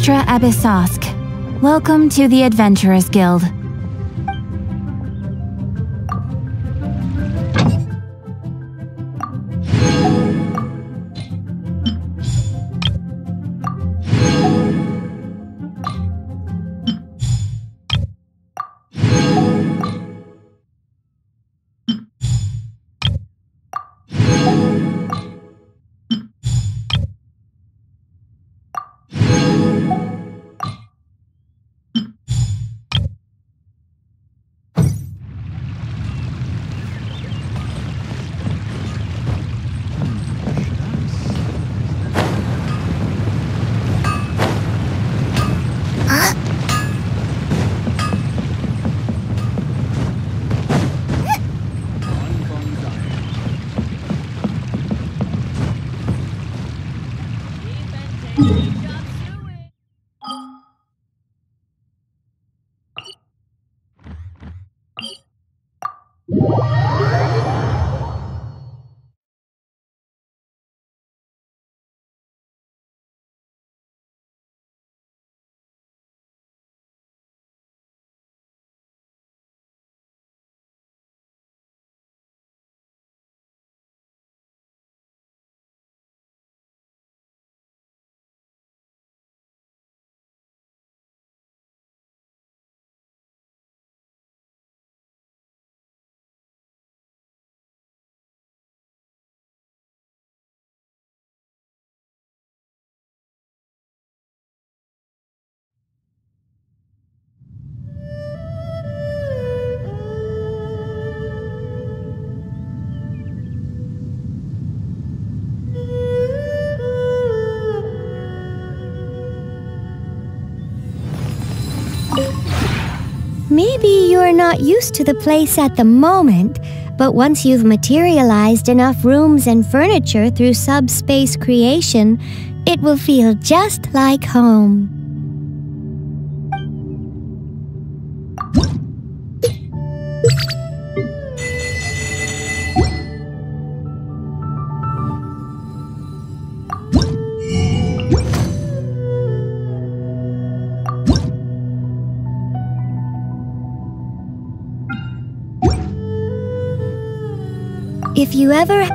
Astra Abyssosk. Welcome to the Adventurers Guild. Maybe you're not used to the place at the moment, but once you've materialized enough rooms and furniture through subspace creation, it will feel just like home. If you ever...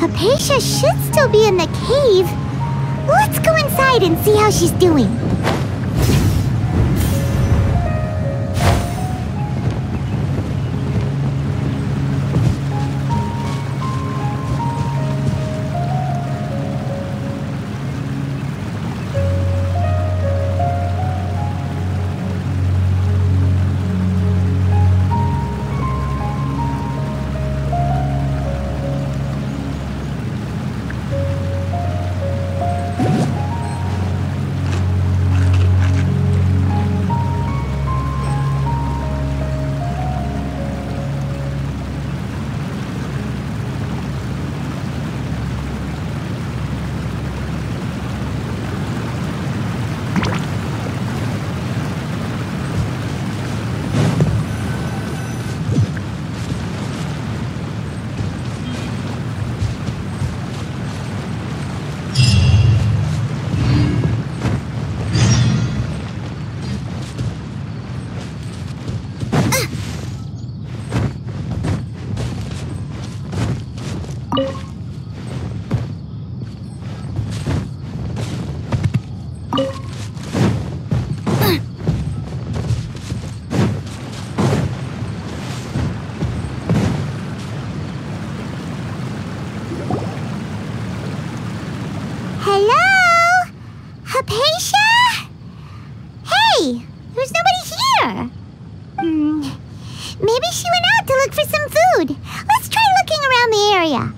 Hypatia should still be in the cave. Let's go inside and see how she's doing. Hello? Hypatia? Hey, there's nobody here. Maybe she went out to look for some food. Let's try looking around the area.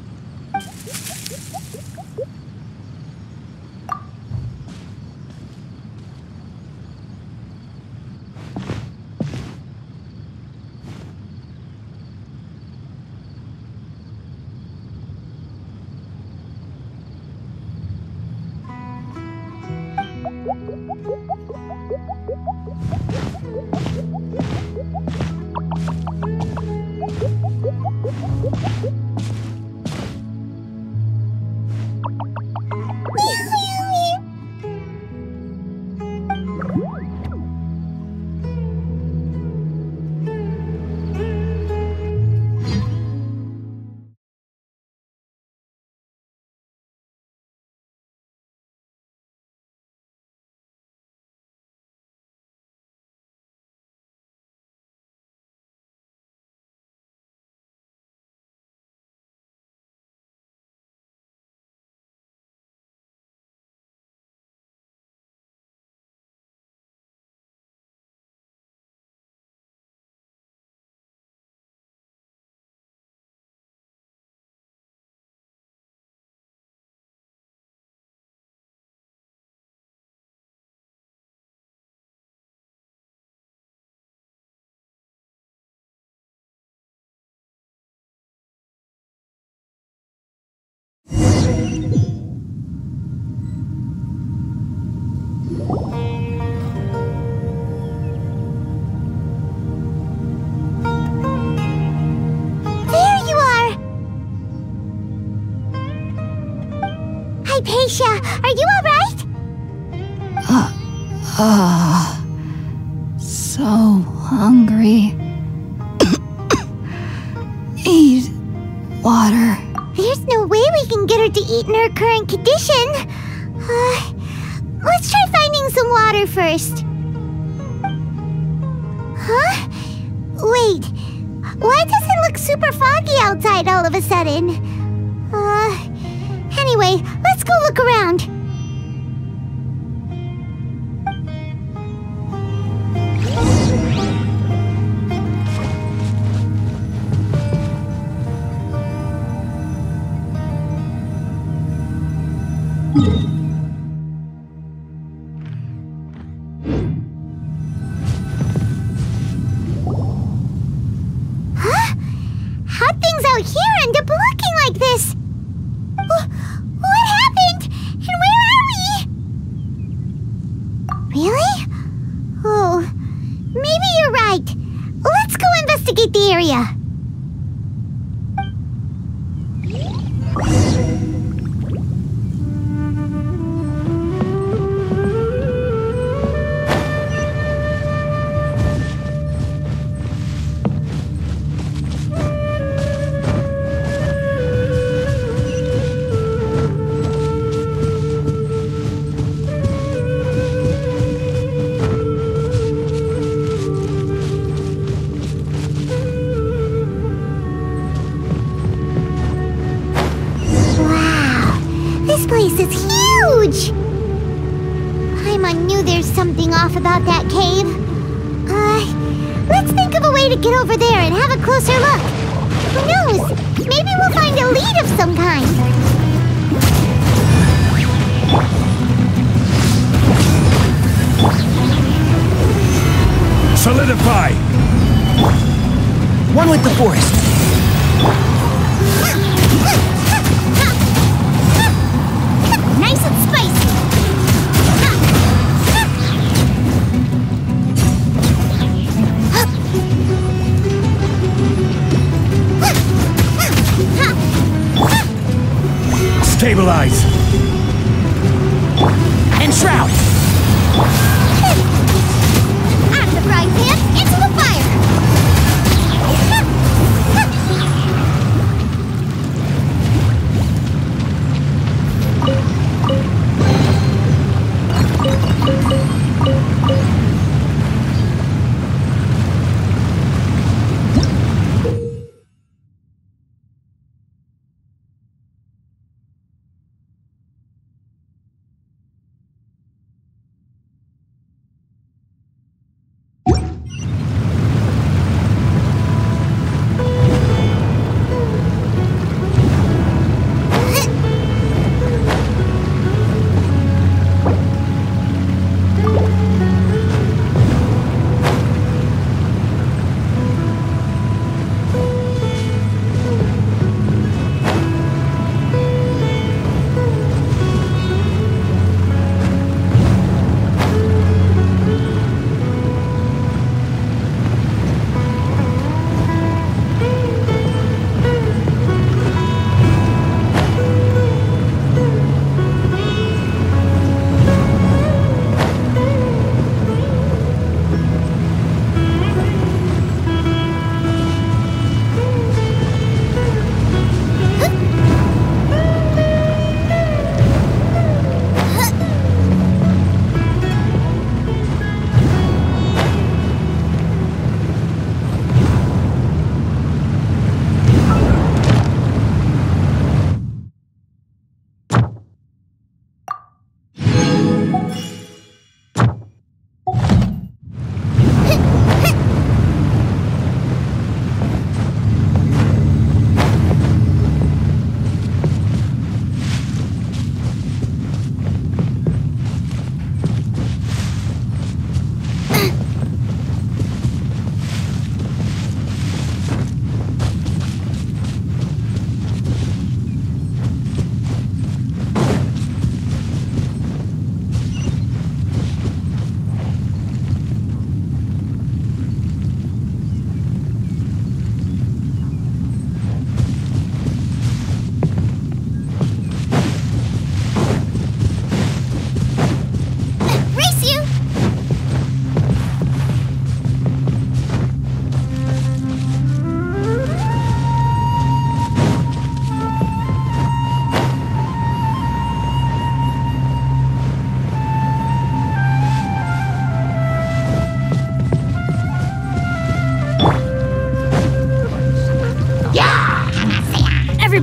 Hypatia, are you alright? So hungry. Need water. There's no way we can get her to eat in her current condition. Let's try finding some water first. Huh? Wait, why does it look super foggy outside all of a sudden? Anyway, let's go look around. Huh? How'd things out here end up looking like this? What happened? And where are we? Really? Oh, maybe you're right. Let's go investigate the area. This place is huge! Paimon knew there's something off about that cave. Let's think of a way to get over there and have a closer look. Who knows? Maybe we'll find a lead of some kind. Solidify! One with the forest. Nice and spicy. Stabilize! And shroud! Out of the frying pan, into the fire!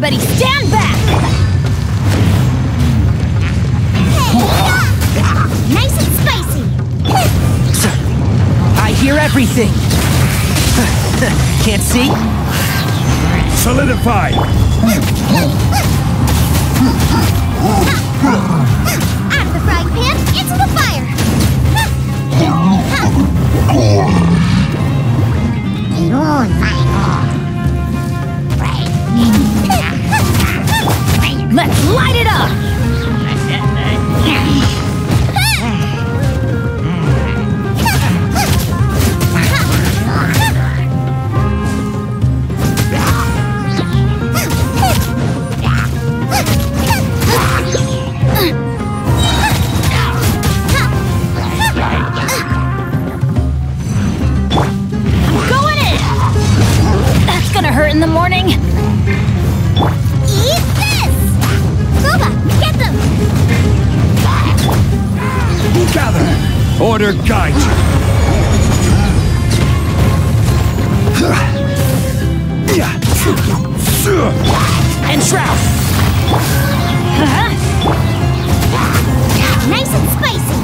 Everybody stand back! Nice and spicy! I hear everything! Can't see? Solidify! Out of the frying pan, into the fire! Let's light it up! Hurt in the morning. Eat this! Boba, get them! Gather! Order guide you! Enshroud! Nice and spicy!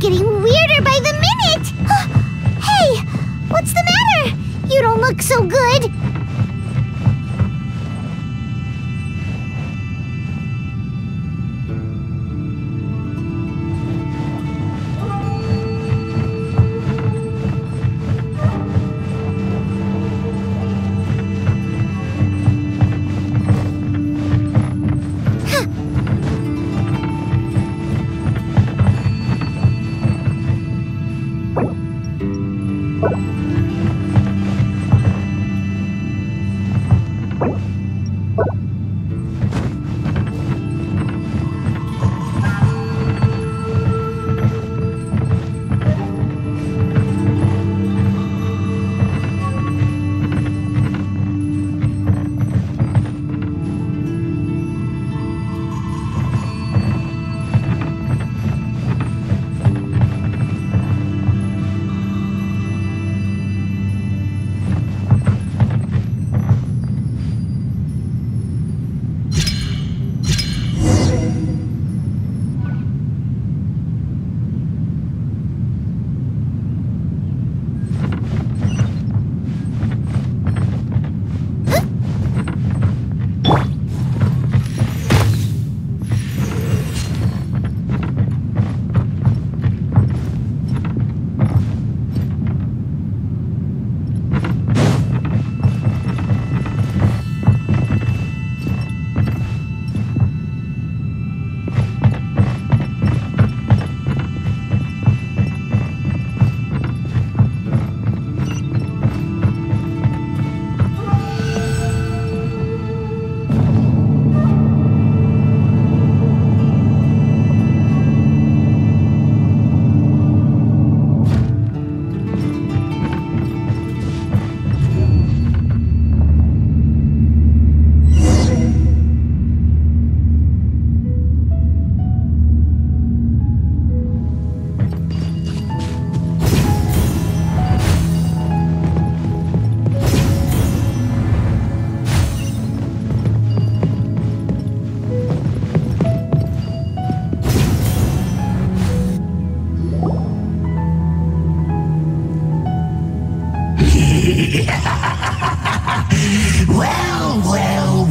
getting weirder by the minute! Hey, what's the matter? You don't look so good.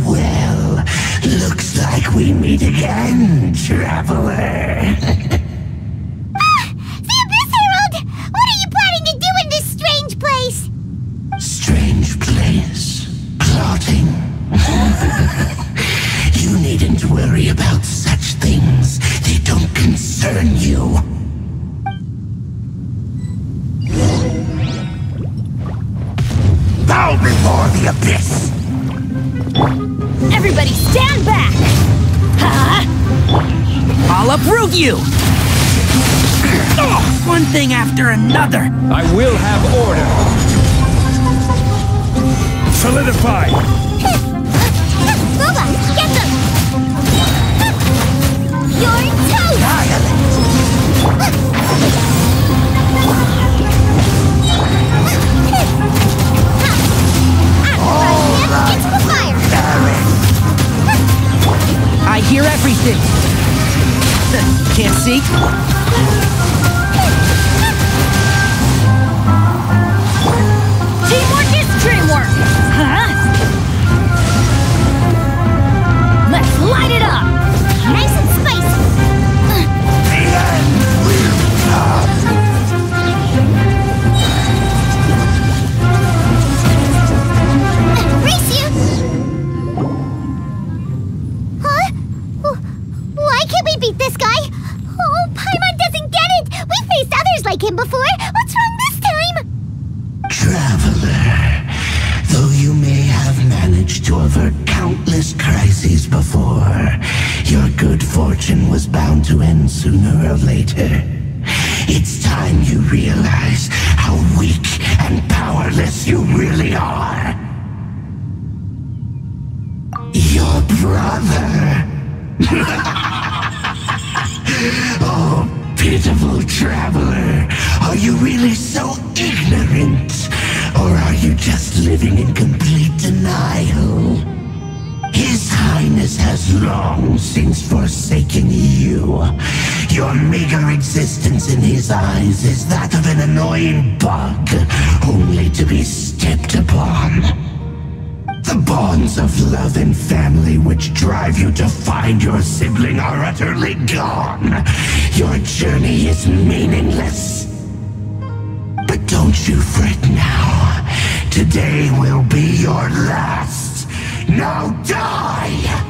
Well. Looks like we meet again, traveler. The Abyss Herald! What are you planning to do in this strange place? Strange place. Plotting. You needn't worry about such things. They don't concern you. Bow before the Abyss! Everybody stand back! Ha! I'll uproot you! Oh, one thing after another! I will have order. Solidify! Boba, get them! You're toast! Into the fire! I hear everything! Can't see? Teamwork is dreamwork! Huh? Let's light it up! Nice and spicy! The end will come! Race you! Huh? Why can't we beat this guy? Oh, Paimon doesn't get it! We faced others like him before! What's wrong this time? Traveler, though you may have managed to avert countless crises before, your good fortune was bound to end sooner or later. It's time you realize how weak and powerless you really are. Your brother. Oh, pitiful traveler. Are you really so ignorant? Or are you just living in complete denial? His Highness has long since forsaken you. Your meager existence in his eyes is that of an annoying bug, only to be stepped upon. The bonds of love and family which drive you to find your sibling are utterly gone. Your journey is meaningless. But don't you fret now. Today will be your last. Now die!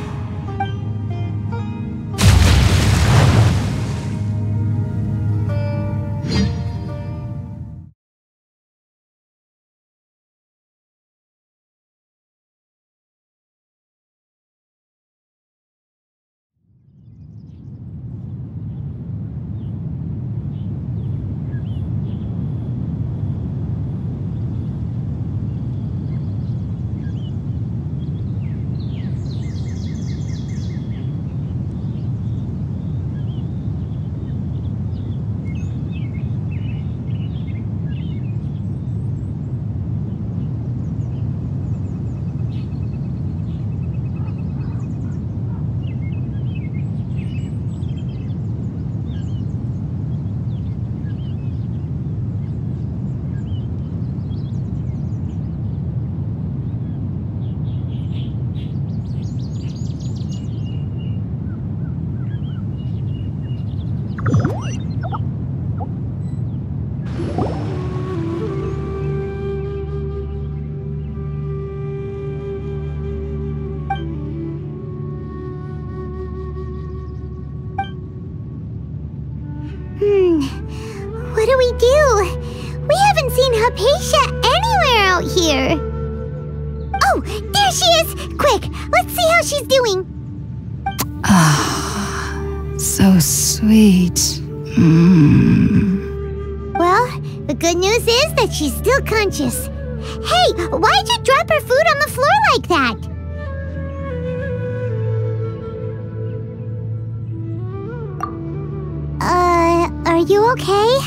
What do we do? We haven't seen Hypatia anywhere out here. Oh, there she is! Quick, let's see how she's doing. Ah, so sweet. Well, the good news is that she's still conscious. Hey, why'd you drop her food on the floor like that? Are you okay?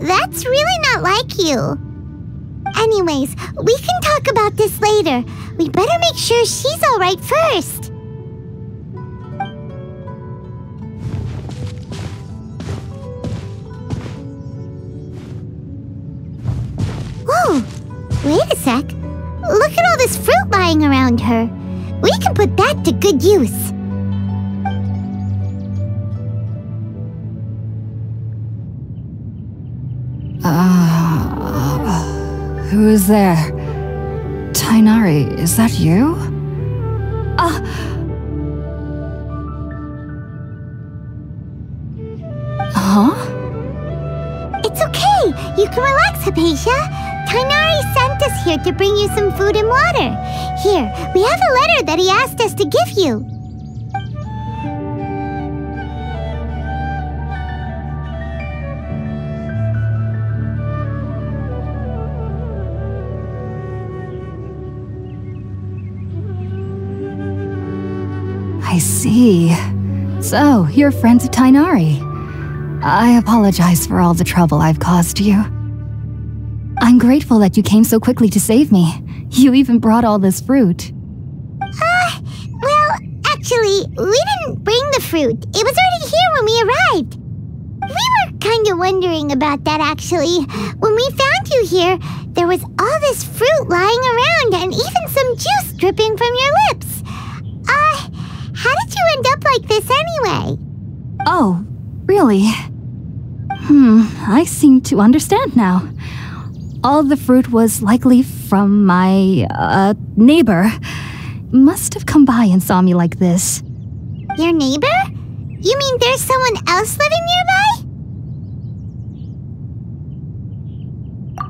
That's really not like you. Anyways, we can talk about this later. We better make sure she's alright first. Whoa! Wait a sec. Look at all this fruit lying around her. We can put that to good use. Who is there? Tainari, is that you? Huh? It's okay. You can relax, Hypatia. Tainari sent us here to bring you some food and water. Here, we have a letter that he asked us to give you. I see. So, you're friends of Tainari. I apologize for all the trouble I've caused you. I'm grateful that you came so quickly to save me. You even brought all this fruit. Well, actually, we didn't bring the fruit. It was already here when we arrived. We were kind of wondering about that, actually. When we found you here, there was all this fruit lying around and even some juice dripping from your lips. How did you end up like this anyway? Oh, really? I seem to understand now. All the fruit was likely from my, neighbor. Must have come by and saw me like this. Your neighbor? You mean there's someone else living nearby?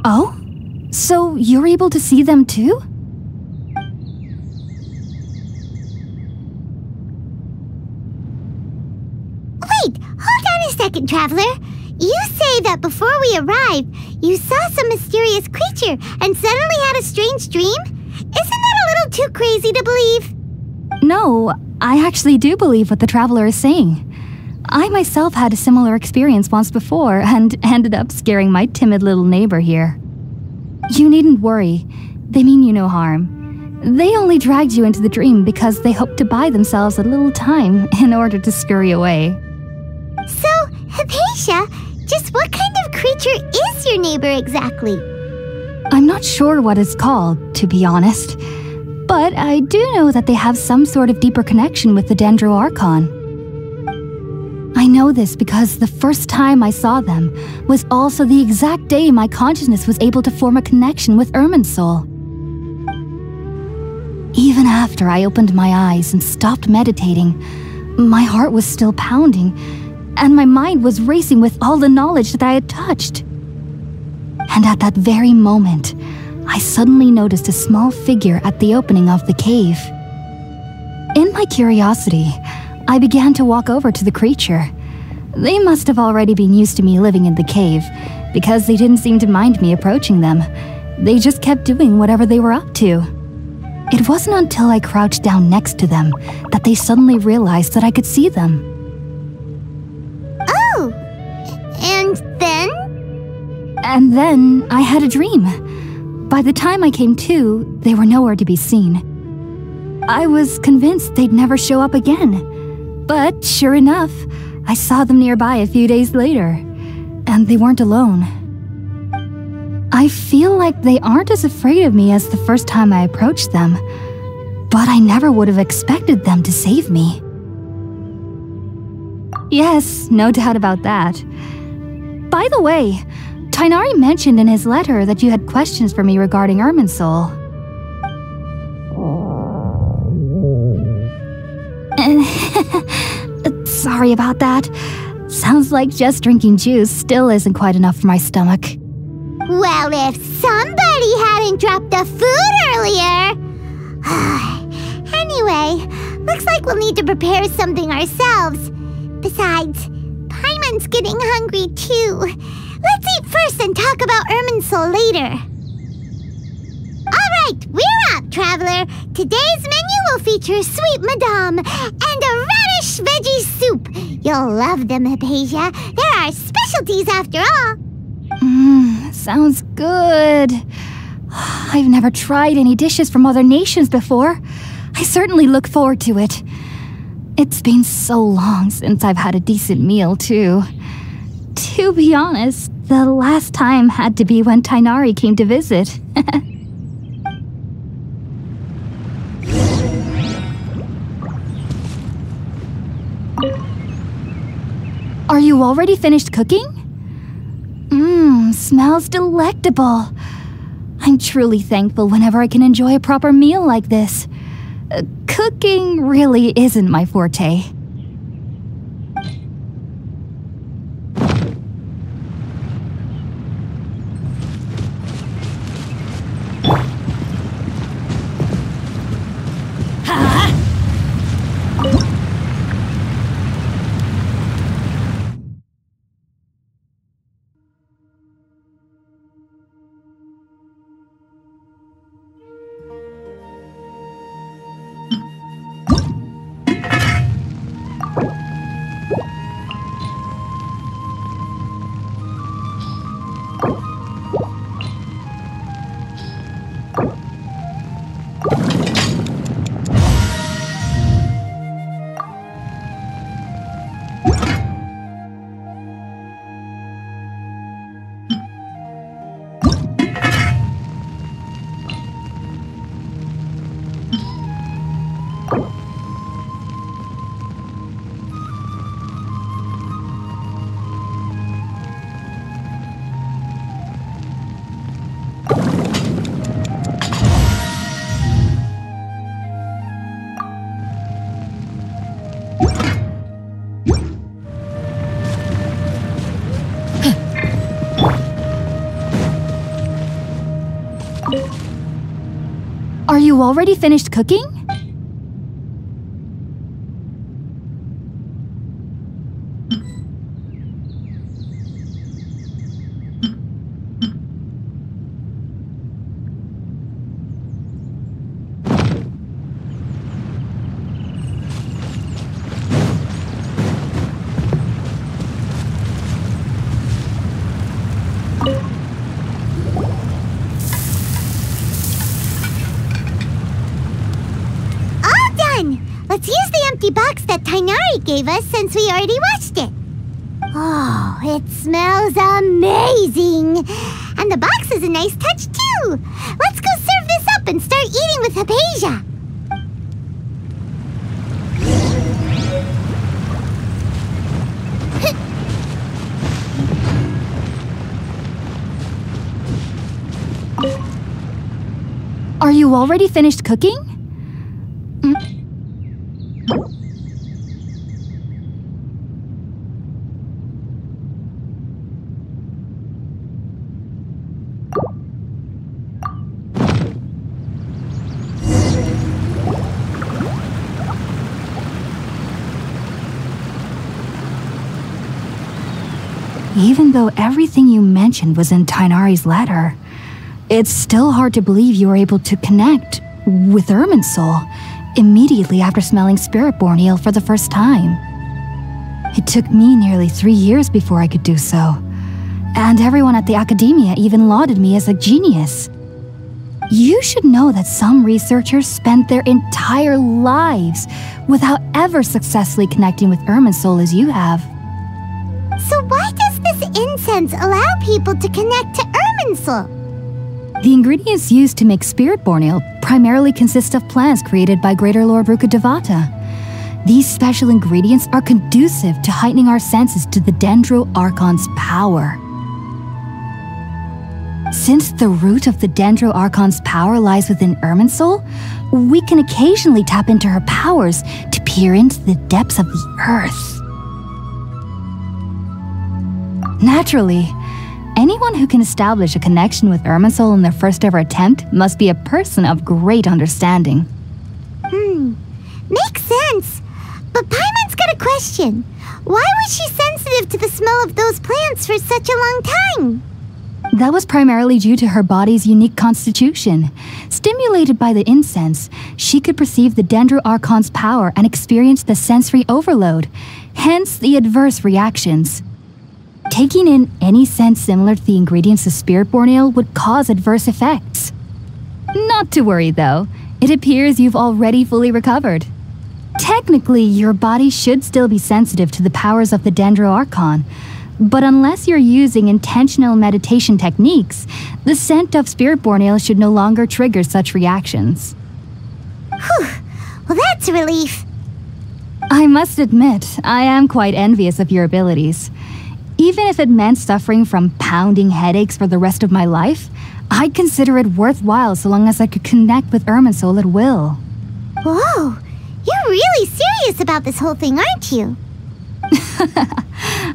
Oh? So you're able to see them too? Wait, hold on a second, Traveler. You say that before we arrived, you saw some mysterious creature and suddenly had a strange dream? Isn't that a little too crazy to believe? No, I actually do believe what the Traveler is saying. I myself had a similar experience once before and ended up scaring my timid little neighbor here. You needn't worry. They mean you no harm. They only dragged you into the dream because they hoped to buy themselves a little time in order to scurry away. So, Hypatia, just what kind of creature is your neighbor exactly? I'm not sure what it's called, to be honest. But I do know that they have some sort of deeper connection with the Dendroarchon. I know this because the first time I saw them was also the exact day my consciousness was able to form a connection with Irminsul. Even after I opened my eyes and stopped meditating, my heart was still pounding, and my mind was racing with all the knowledge that I had touched. And at that very moment, I suddenly noticed a small figure at the opening of the cave. In my curiosity, I began to walk over to the creature. They must have already been used to me living in the cave, because they didn't seem to mind me approaching them. They just kept doing whatever they were up to. It wasn't until I crouched down next to them that they suddenly realized that I could see them. Oh! And then? And then I had a dream. By the time I came to, they were nowhere to be seen. I was convinced they'd never show up again. But sure enough, I saw them nearby a few days later. And they weren't alone. I feel like they aren't as afraid of me as the first time I approached them. But I never would have expected them to save me. Yes, no doubt about that. By the way, Tighnari mentioned in his letter that you had questions for me regarding Irminsul. Sorry about that. Sounds like just drinking juice still isn't quite enough for my stomach. Well, if somebody hadn't dropped the food earlier... Anyway, looks like we'll need to prepare something ourselves. Besides, Paimon's getting hungry too. Let's eat first and talk about Irminsul later. Alright, we're up, Traveler. Today's menu will feature sweet madame and a radish veggie soup. You'll love them, Hypatia. They're our specialties after all. Sounds good. I've never tried any dishes from other nations before. I certainly look forward to it. It's been so long since I've had a decent meal, too. To be honest, the last time had to be when Tighnari came to visit. Are you already finished cooking? Smells delectable. I'm truly thankful whenever I can enjoy a proper meal like this. Cooking really isn't my forte. Are you already finished cooking? Let's use the empty box that Tighnari gave us since we already watched it. Oh, it smells amazing! And the box is a nice touch, too! Let's go serve this up and start eating with Hypatia! Are you already finished cooking? Even though everything you mentioned was in Tighnari's letter, it's still hard to believe you were able to connect with Irminsul immediately after smelling Spiritborn eel for the first time. It took me nearly 3 years before I could do so, and everyone at the Academia even lauded me as a genius. You should know that some researchers spend their entire lives without ever successfully connecting with Irminsul as you have. So why does this incense allow people to connect to Irminsul? The ingredients used to make Spiritborn eel primarily consist of plants created by Greater Lord Rukkhadevata. These special ingredients are conducive to heightening our senses to the Dendro Archon's power. Since the root of the Dendro Archon's power lies within Irminsul, we can occasionally tap into her powers to peer into the depths of the earth. Naturally, anyone who can establish a connection with Irminsul in their first ever attempt must be a person of great understanding. Makes sense. But Paimon's got a question. Why was she sensitive to the smell of those plants for such a long time? That was primarily due to her body's unique constitution. Stimulated by the incense, she could perceive the Dendro Archon's power and experience the sensory overload, hence the adverse reactions. Taking in any scent similar to the ingredients of Spiritborn eel would cause adverse effects. Not to worry though, it appears you've already fully recovered. Technically, your body should still be sensitive to the powers of the Dendro Archon, but unless you're using intentional meditation techniques, the scent of Spiritborn eel should no longer trigger such reactions. Whew. Well, that's a relief. I must admit, I am quite envious of your abilities. Even if it meant suffering from pounding headaches for the rest of my life, I'd consider it worthwhile so long as I could connect with Irminsul at will. Whoa, you're really serious about this whole thing, aren't you?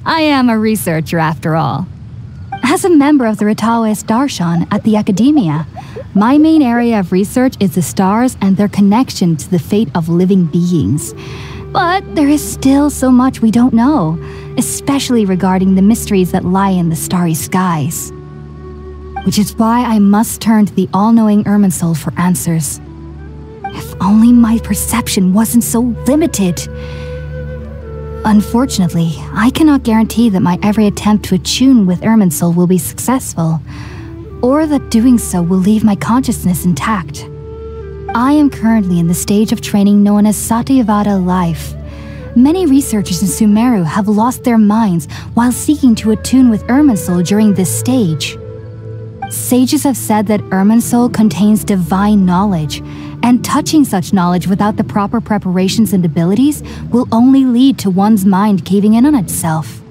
I am a researcher after all. As a member of the Ritaoist Darshan at the Academia, my main area of research is the stars and their connection to the fate of living beings. But there is still so much we don't know, especially regarding the mysteries that lie in the starry skies. Which is why I must turn to the all-knowing Irminsul for answers. If only my perception wasn't so limited. Unfortunately, I cannot guarantee that my every attempt to attune with Irminsul will be successful, or that doing so will leave my consciousness intact. I am currently in the stage of training known as Satyavada life. Many researchers in Sumeru have lost their minds while seeking to attune with Irminsul during this stage. Sages have said that Irminsul contains divine knowledge, and touching such knowledge without the proper preparations and abilities will only lead to one's mind caving in on itself.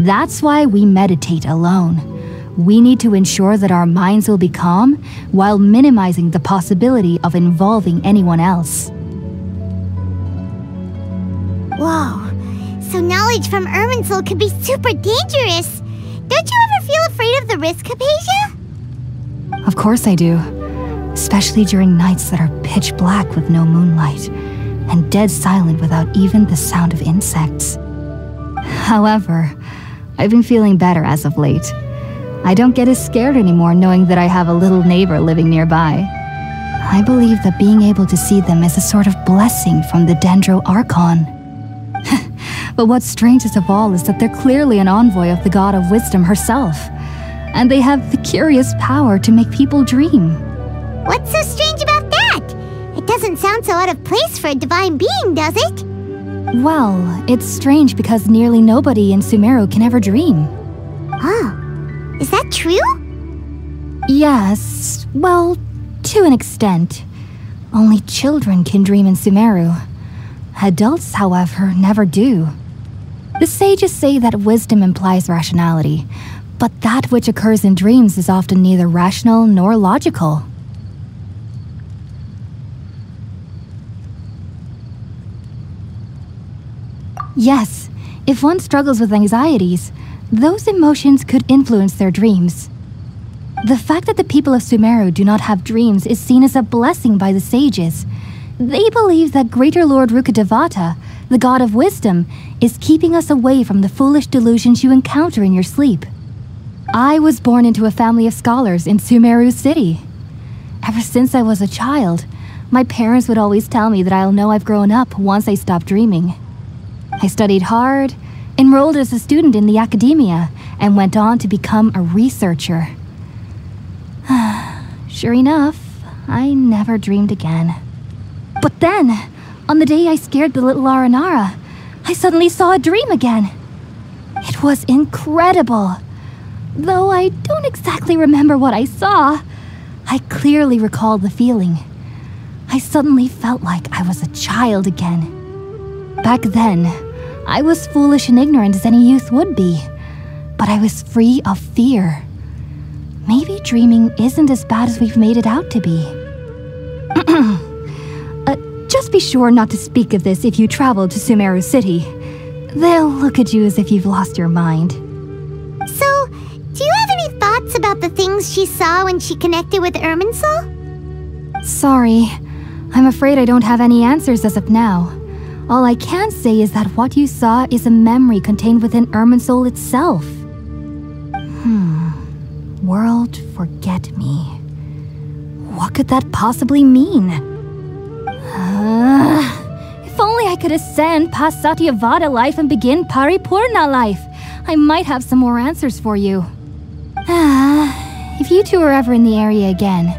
That's why we meditate alone. We need to ensure that our minds will be calm while minimizing the possibility of involving anyone else. Whoa, so knowledge from Irminsul could be super dangerous. Don't you ever feel afraid of the risk, Hypatia? Of course I do, especially during nights that are pitch black with no moonlight, and dead silent without even the sound of insects. However, I've been feeling better as of late. I don't get as scared anymore knowing that I have a little neighbor living nearby. I believe that being able to see them is a sort of blessing from the Dendro Archon. But what's strangest of all is that they're clearly an envoy of the God of Wisdom herself, and they have the curious power to make people dream. What's so strange about that? It doesn't sound so out of place for a divine being, does it? Well, it's strange because nearly nobody in Sumeru can ever dream. Oh, is that true? Yes, well, to an extent. Only children can dream in Sumeru. Adults, however, never do. The sages say that wisdom implies rationality, but that which occurs in dreams is often neither rational nor logical. Yes, if one struggles with anxieties, those emotions could influence their dreams. The fact that the people of Sumeru do not have dreams is seen as a blessing by the sages. They believe that Greater Lord Rukkhadevata, the god of wisdom, is keeping us away from the foolish delusions you encounter in your sleep. I was born into a family of scholars in Sumeru City. Ever since I was a child, my parents would always tell me that I'll know I've grown up once I stop dreaming. I studied hard, enrolled as a student in the academia, and went on to become a researcher. Sure enough, I never dreamed again. But then, on the day I scared the little Aranara, I suddenly saw a dream again. It was incredible. Though I don't exactly remember what I saw, I clearly recall the feeling. I suddenly felt like I was a child again. Back then, I was foolish and ignorant as any youth would be, but I was free of fear. Maybe dreaming isn't as bad as we've made it out to be. Just be sure not to speak of this if you travel to Sumeru City. They'll look at you as if you've lost your mind. So, do you have any thoughts about the things she saw when she connected with Irminsul? Sorry, I'm afraid I don't have any answers as of now. All I can say is that what you saw is a memory contained within Irminsul itself. World forget me. What could that possibly mean? If only I could ascend past Satyavada life and begin Paripurna life, I might have some more answers for you. If you two are ever in the area again,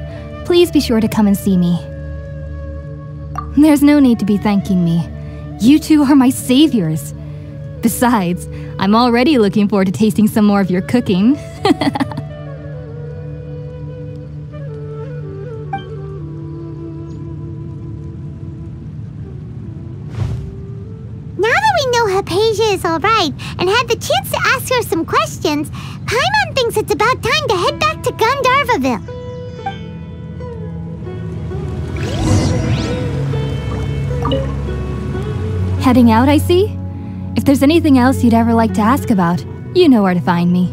please be sure to come and see me. There's no need to be thanking me. You two are my saviors. Besides, I'm already looking forward to tasting some more of your cooking. Now that we know Hypatia is alright and had the chance to ask her some questions, Paimon thinks it's about time to head back to Gandharvaville. Heading out, I see? If there's anything else you'd ever like to ask about, you know where to find me.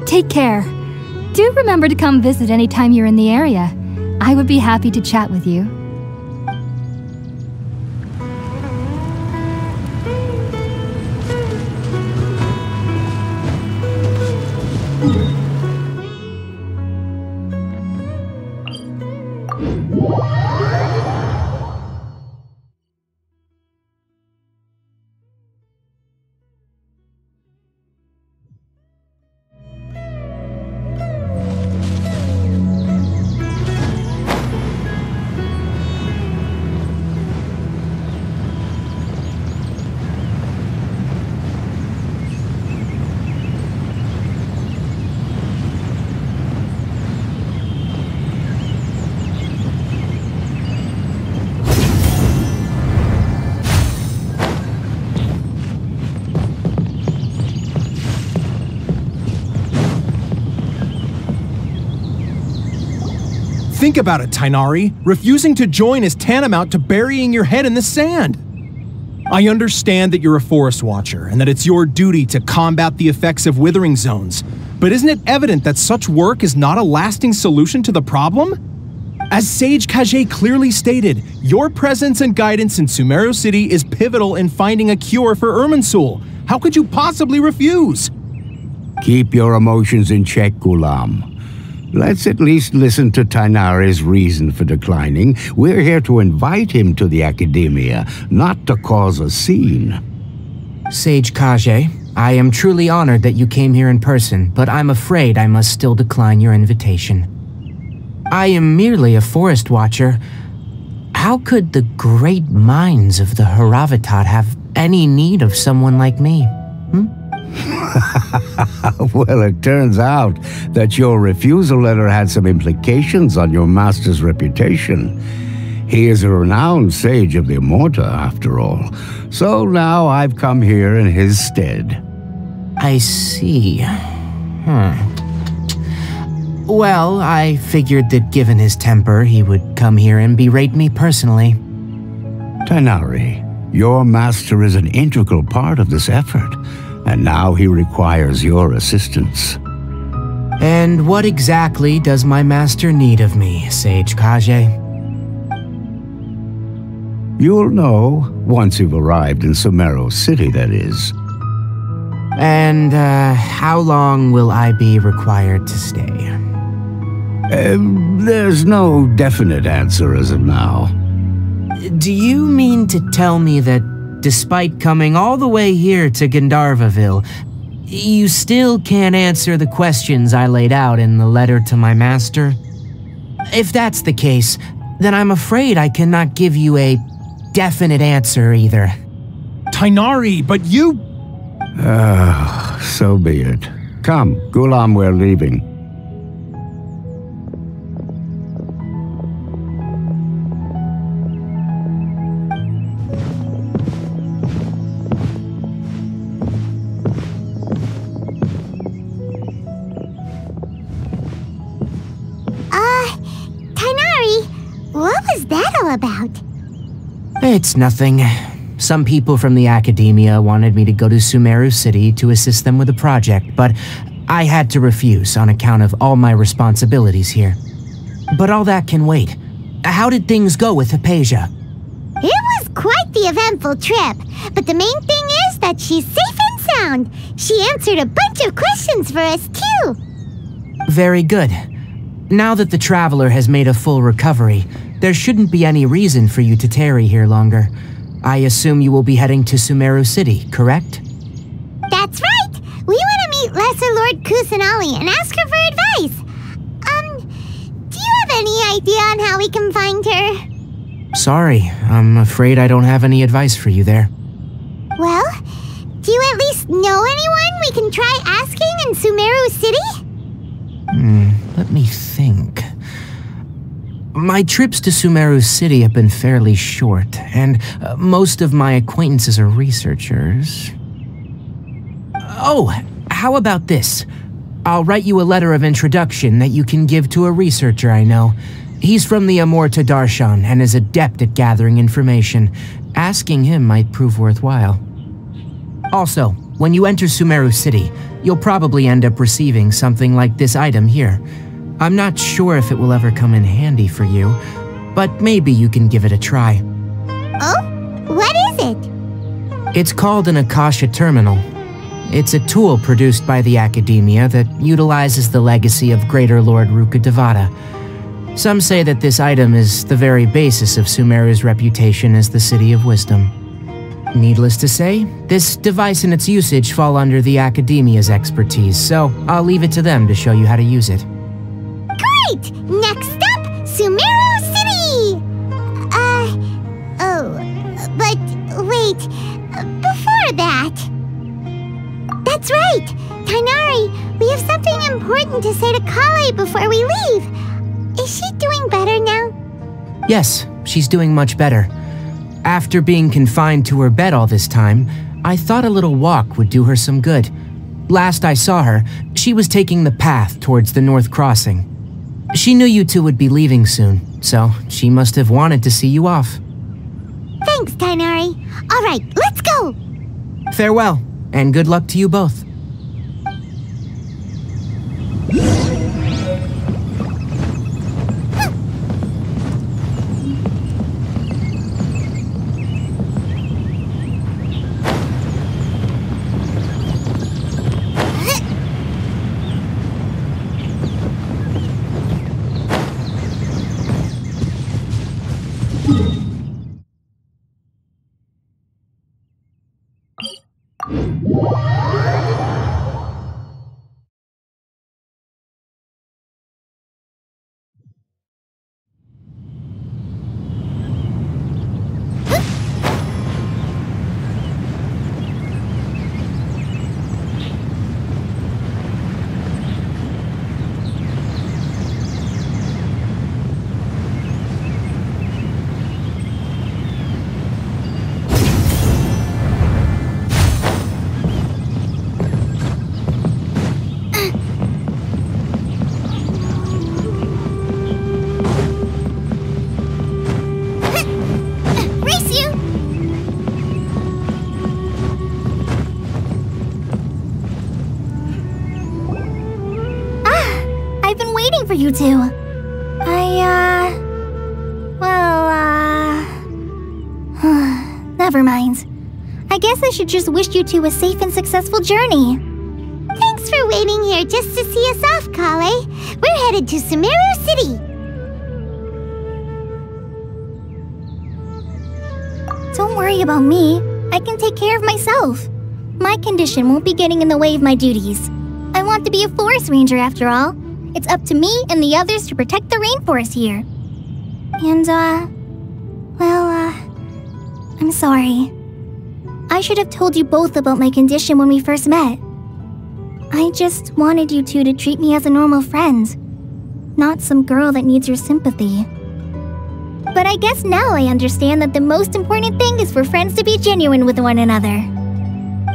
Take care. Do remember to come visit anytime you're in the area. I would be happy to chat with you. Think about it, Tainari. Refusing to join is tantamount to burying your head in the sand. I understand that you're a forest watcher and that it's your duty to combat the effects of withering zones, but isn't it evident that such work is not a lasting solution to the problem? As Sage Kage clearly stated, your presence and guidance in Sumeru City is pivotal in finding a cure for Irminsul. How could you possibly refuse? Keep your emotions in check, Ghulam. Let's at least listen to Tainari's reason for declining. We're here to invite him to the academia, not to cause a scene. Sage Kage, I am truly honored that you came here in person, but I'm afraid I must still decline your invitation. I am merely a forest watcher. How could the great minds of the Haravatat have any need of someone like me? Well, it turns out that your refusal letter had some implications on your master's reputation. He is a renowned sage of the Immorta, after all. So now I've come here in his stead. I see. Well, I figured that given his temper, he would come here and berate me personally. Tighnari, your master is an integral part of this effort, and now he requires your assistance. And what exactly does my master need of me, Sage Kage? You'll know once you've arrived in Sumeru City, that is. And, how long will I be required to stay? There's no definite answer as of now. Do you mean to tell me that despite coming all the way here to Gandharvaville, you still can't answer the questions I laid out in the letter to my master? If that's the case, then I'm afraid I cannot give you a definite answer either. Tighnari, but you... So be it. Come, Gulam, we're leaving. Tighnari, what was that all about? It's nothing. Some people from the academia wanted me to go to Sumeru City to assist them with a project, but I had to refuse on account of all my responsibilities here. But all that can wait. How did things go with Hypatia? It was quite the eventful trip, but the main thing is that she's safe and sound. She answered a bunch of questions for us, too. Very good. Now that the Traveler has made a full recovery, there shouldn't be any reason for you to tarry here longer. I assume you will be heading to Sumeru City, correct? That's right! We want to meet Lesser Lord Kusanali and ask her for advice. Do you have any idea on how we can find her? Sorry, I'm afraid I don't have any advice for you there. Well, do you at least know anyone we can try asking in Sumeru City? Let me think. My trips to Sumeru City have been fairly short, and most of my acquaintances are researchers. Oh, how about this? I'll write you a letter of introduction that you can give to a researcher I know. He's from the Immorta Darshan and is adept at gathering information. Asking him might prove worthwhile. Also, when you enter Sumeru City, you'll probably end up receiving something like this item here. I'm not sure if it will ever come in handy for you, but maybe you can give it a try. Oh? What is it? It's called an Akasha Terminal. It's a tool produced by the Academia that utilizes the legacy of Greater Lord Rukkhadevata. Some say that this item is the very basis of Sumeru's reputation as the City of Wisdom. Needless to say, this device and its usage fall under the Academia's expertise, so I'll leave it to them to show you how to use it. Great! Next up, Sumeru City! But wait, before that... That's right! Tighnari, we have something important to say to Kale before we leave. Is she doing better now? Yes, she's doing much better. After being confined to her bed all this time, I thought a little walk would do her some good. Last I saw her, she was taking the path towards the North Crossing. She knew you two would be leaving soon, so she must have wanted to see you off. Thanks, Tighnari. All right, let's go! Farewell, and good luck to you both. for you two? Never mind. I guess I should just wish you two a safe and successful journey. Thanks for waiting here just to see us off, Kale. We're headed to Sumeru City. Don't worry about me. I can take care of myself. My condition won't be getting in the way of my duties. I want to be a forest ranger after all. It's up to me and the others to protect the rainforest here. And, I'm sorry. I should have told you both about my condition when we first met. I just wanted you two to treat me as a normal friend, not some girl that needs your sympathy. But I guess now I understand that the most important thing is for friends to be genuine with one another.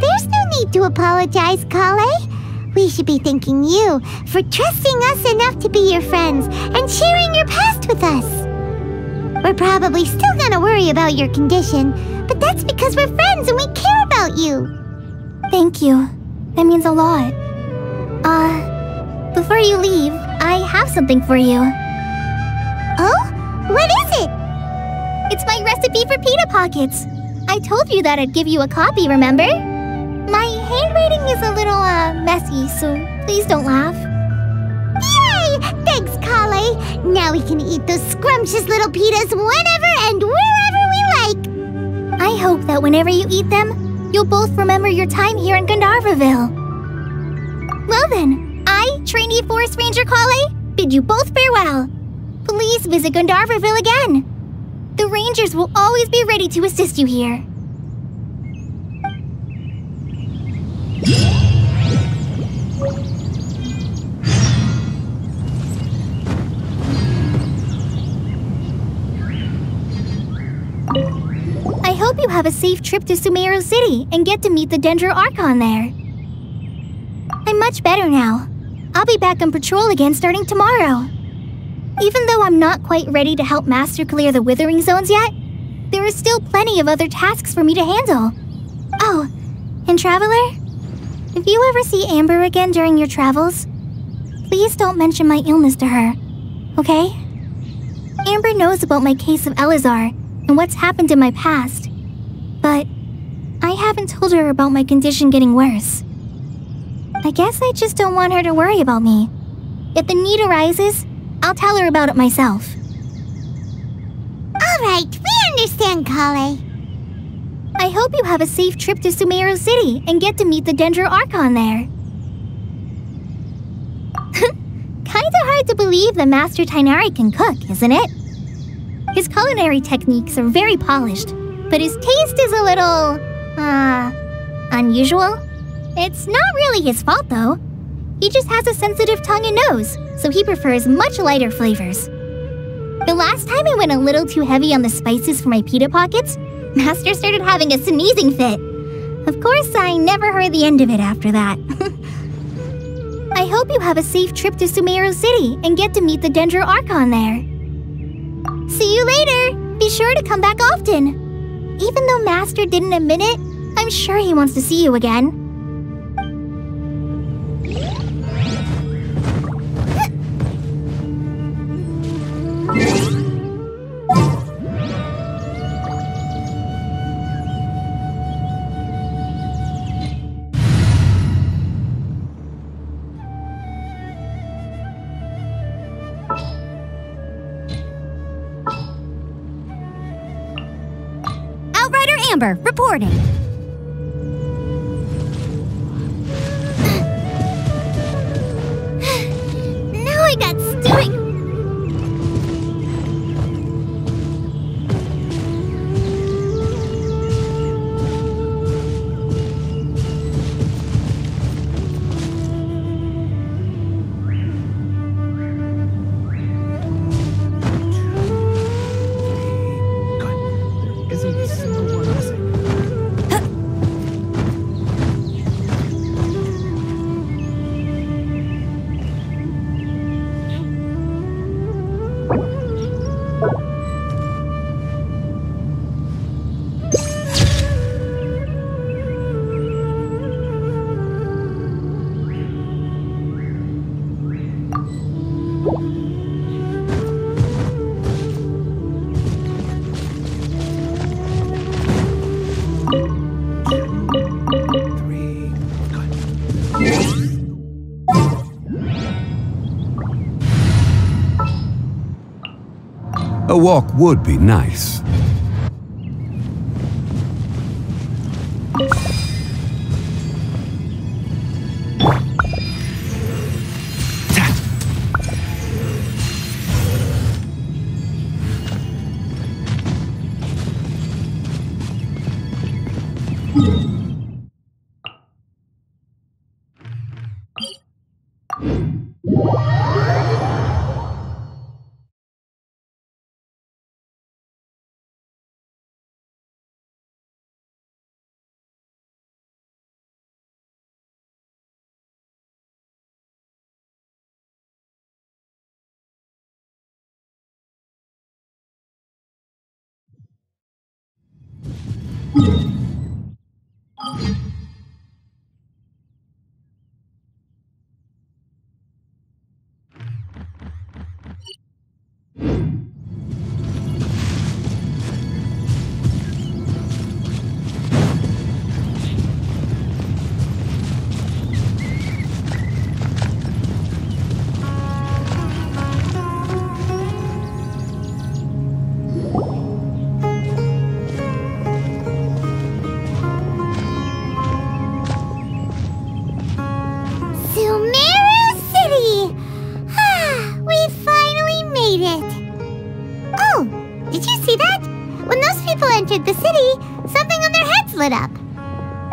There's no need to apologize, Kale. We should be thanking you for trusting us enough to be your friends and sharing your past with us. We're probably still gonna worry about your condition, but that's because we're friends and we care about you. Thank you. That means a lot. Before you leave, I have something for you. Oh? What is it? It's my recipe for pita pockets. I told you that I'd give you a copy, remember? My handwriting is a little, messy, so please don't laugh. Yay! Thanks, Kale! Now we can eat those scrumptious little pitas whenever and wherever we like! I hope that whenever you eat them, you'll both remember your time here in Gandharvaville. Well then, I, Trainee Forest Ranger Kale, bid you both farewell. Please visit Gandharvaville again. The Rangers will always be ready to assist you here. I hope you have a safe trip to Sumeru City and get to meet the Dendro Archon there. I'm much better now. I'll be back on patrol again starting tomorrow. Even though I'm not quite ready to help Master clear the Withering Zones yet, there is still plenty of other tasks for me to handle. Oh, and Traveler, if you ever see Amber again during your travels, please don't mention my illness to her, okay? Amber knows about my case of Elazar and what's happened in my past, but I haven't told her about my condition getting worse. I guess I just don't want her to worry about me. If the need arises, I'll tell her about it myself. Alright, we understand, Kale. I hope you have a safe trip to Sumeru City and get to meet the Dendro Archon there. Kinda hard to believe that Master Tainari can cook, isn't it? His culinary techniques are very polished, but his taste is a little, unusual. It's not really his fault, though. He just has a sensitive tongue and nose, so he prefers much lighter flavors. The last time I went a little too heavy on the spices for my pita pockets, Master started having a sneezing fit. Of course, I never heard the end of it after that. I hope you have a safe trip to Sumeru City and get to meet the Dendro Archon there. See you later! Be sure to come back often. Even though Master didn't admit it, I'm sure he wants to see you again. Amber, reporting. Now I got stewing. A walk would be nice. The city, something on their heads lit up.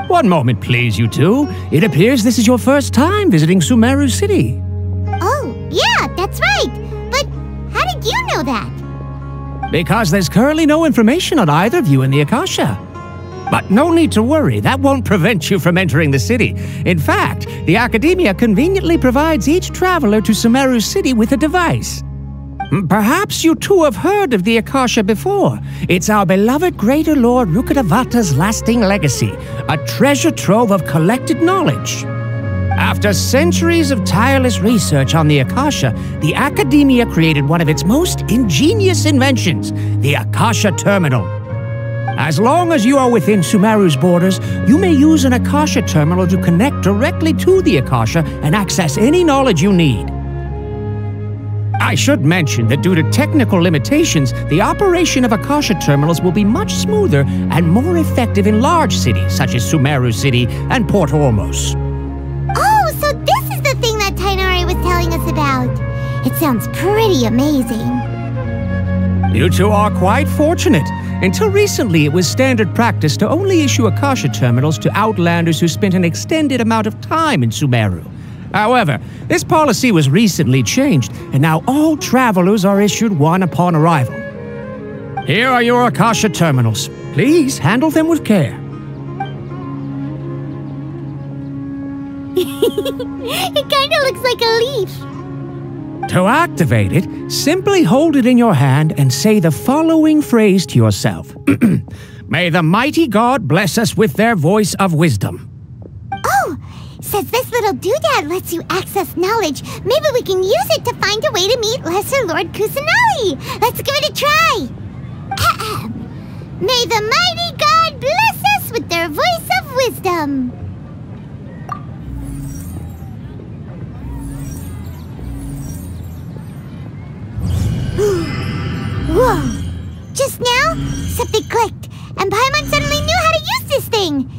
One moment, please, you two. It appears this is your first time visiting Sumeru City. Oh, yeah, that's right. But how did you know that? Because there's currently no information on either of you in the Akasha. But no need to worry, that won't prevent you from entering the city. In fact, the Academia conveniently provides each traveler to Sumeru City with a device. Perhaps you two have heard of the Akasha before. It's our beloved Greater Lord Rukkhadevata's lasting legacy, a treasure trove of collected knowledge. After centuries of tireless research on the Akasha, the Academia created one of its most ingenious inventions, the Akasha Terminal. As long as you are within Sumeru's borders, you may use an Akasha Terminal to connect directly to the Akasha and access any knowledge you need. I should mention that due to technical limitations, the operation of Akasha terminals will be much smoother and more effective in large cities such as Sumeru City and Port Ormos. Oh, so this is the thing that Tainari was telling us about. It sounds pretty amazing. You two are quite fortunate. Until recently, it was standard practice to only issue Akasha terminals to outlanders who spent an extended amount of time in Sumeru. However, this policy was recently changed, and now all travelers are issued one upon arrival. Here are your Akasha terminals. Please handle them with care. It kinda looks like a leaf. To activate it, simply hold it in your hand and say the following phrase to yourself. May the mighty God bless us with their voice of wisdom. Oh! Says this little doodad lets you access knowledge. Maybe we can use it to find a way to meet Lesser Lord Kusanali. Let's give it a try. May the mighty God bless us with their voice of wisdom. Whoa! Just now, something clicked, and Paimon suddenly knew how to use this thing.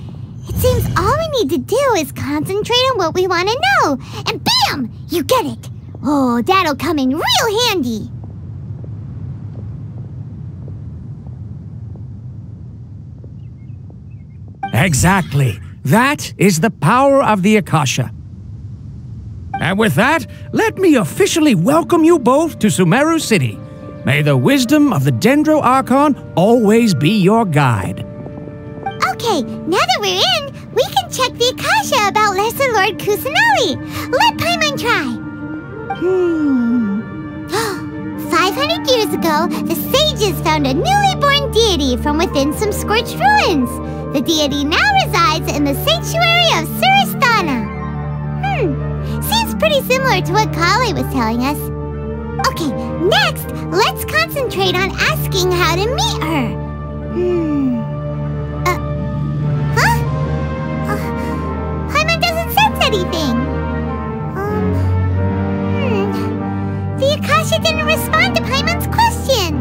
It seems all we need to do is concentrate on what we want to know, and bam! You get it! Oh, that'll come in real handy! Exactly. That is the power of the Akasha. And with that, let me officially welcome you both to Sumeru City. May the wisdom of the Dendro Archon always be your guide. Okay, now that we're in, we can check the Akasha about Lesser Lord Kusanali. Let Paimon try. 500 years ago, the sages found a newly born deity from within some scorched ruins. The deity now resides in the sanctuary of Suristana. Seems pretty similar to what Kali was telling us. Okay, next, let's concentrate on asking how to meet her. Paimon doesn't sense anything. The Akasha didn't respond to Paimon's question.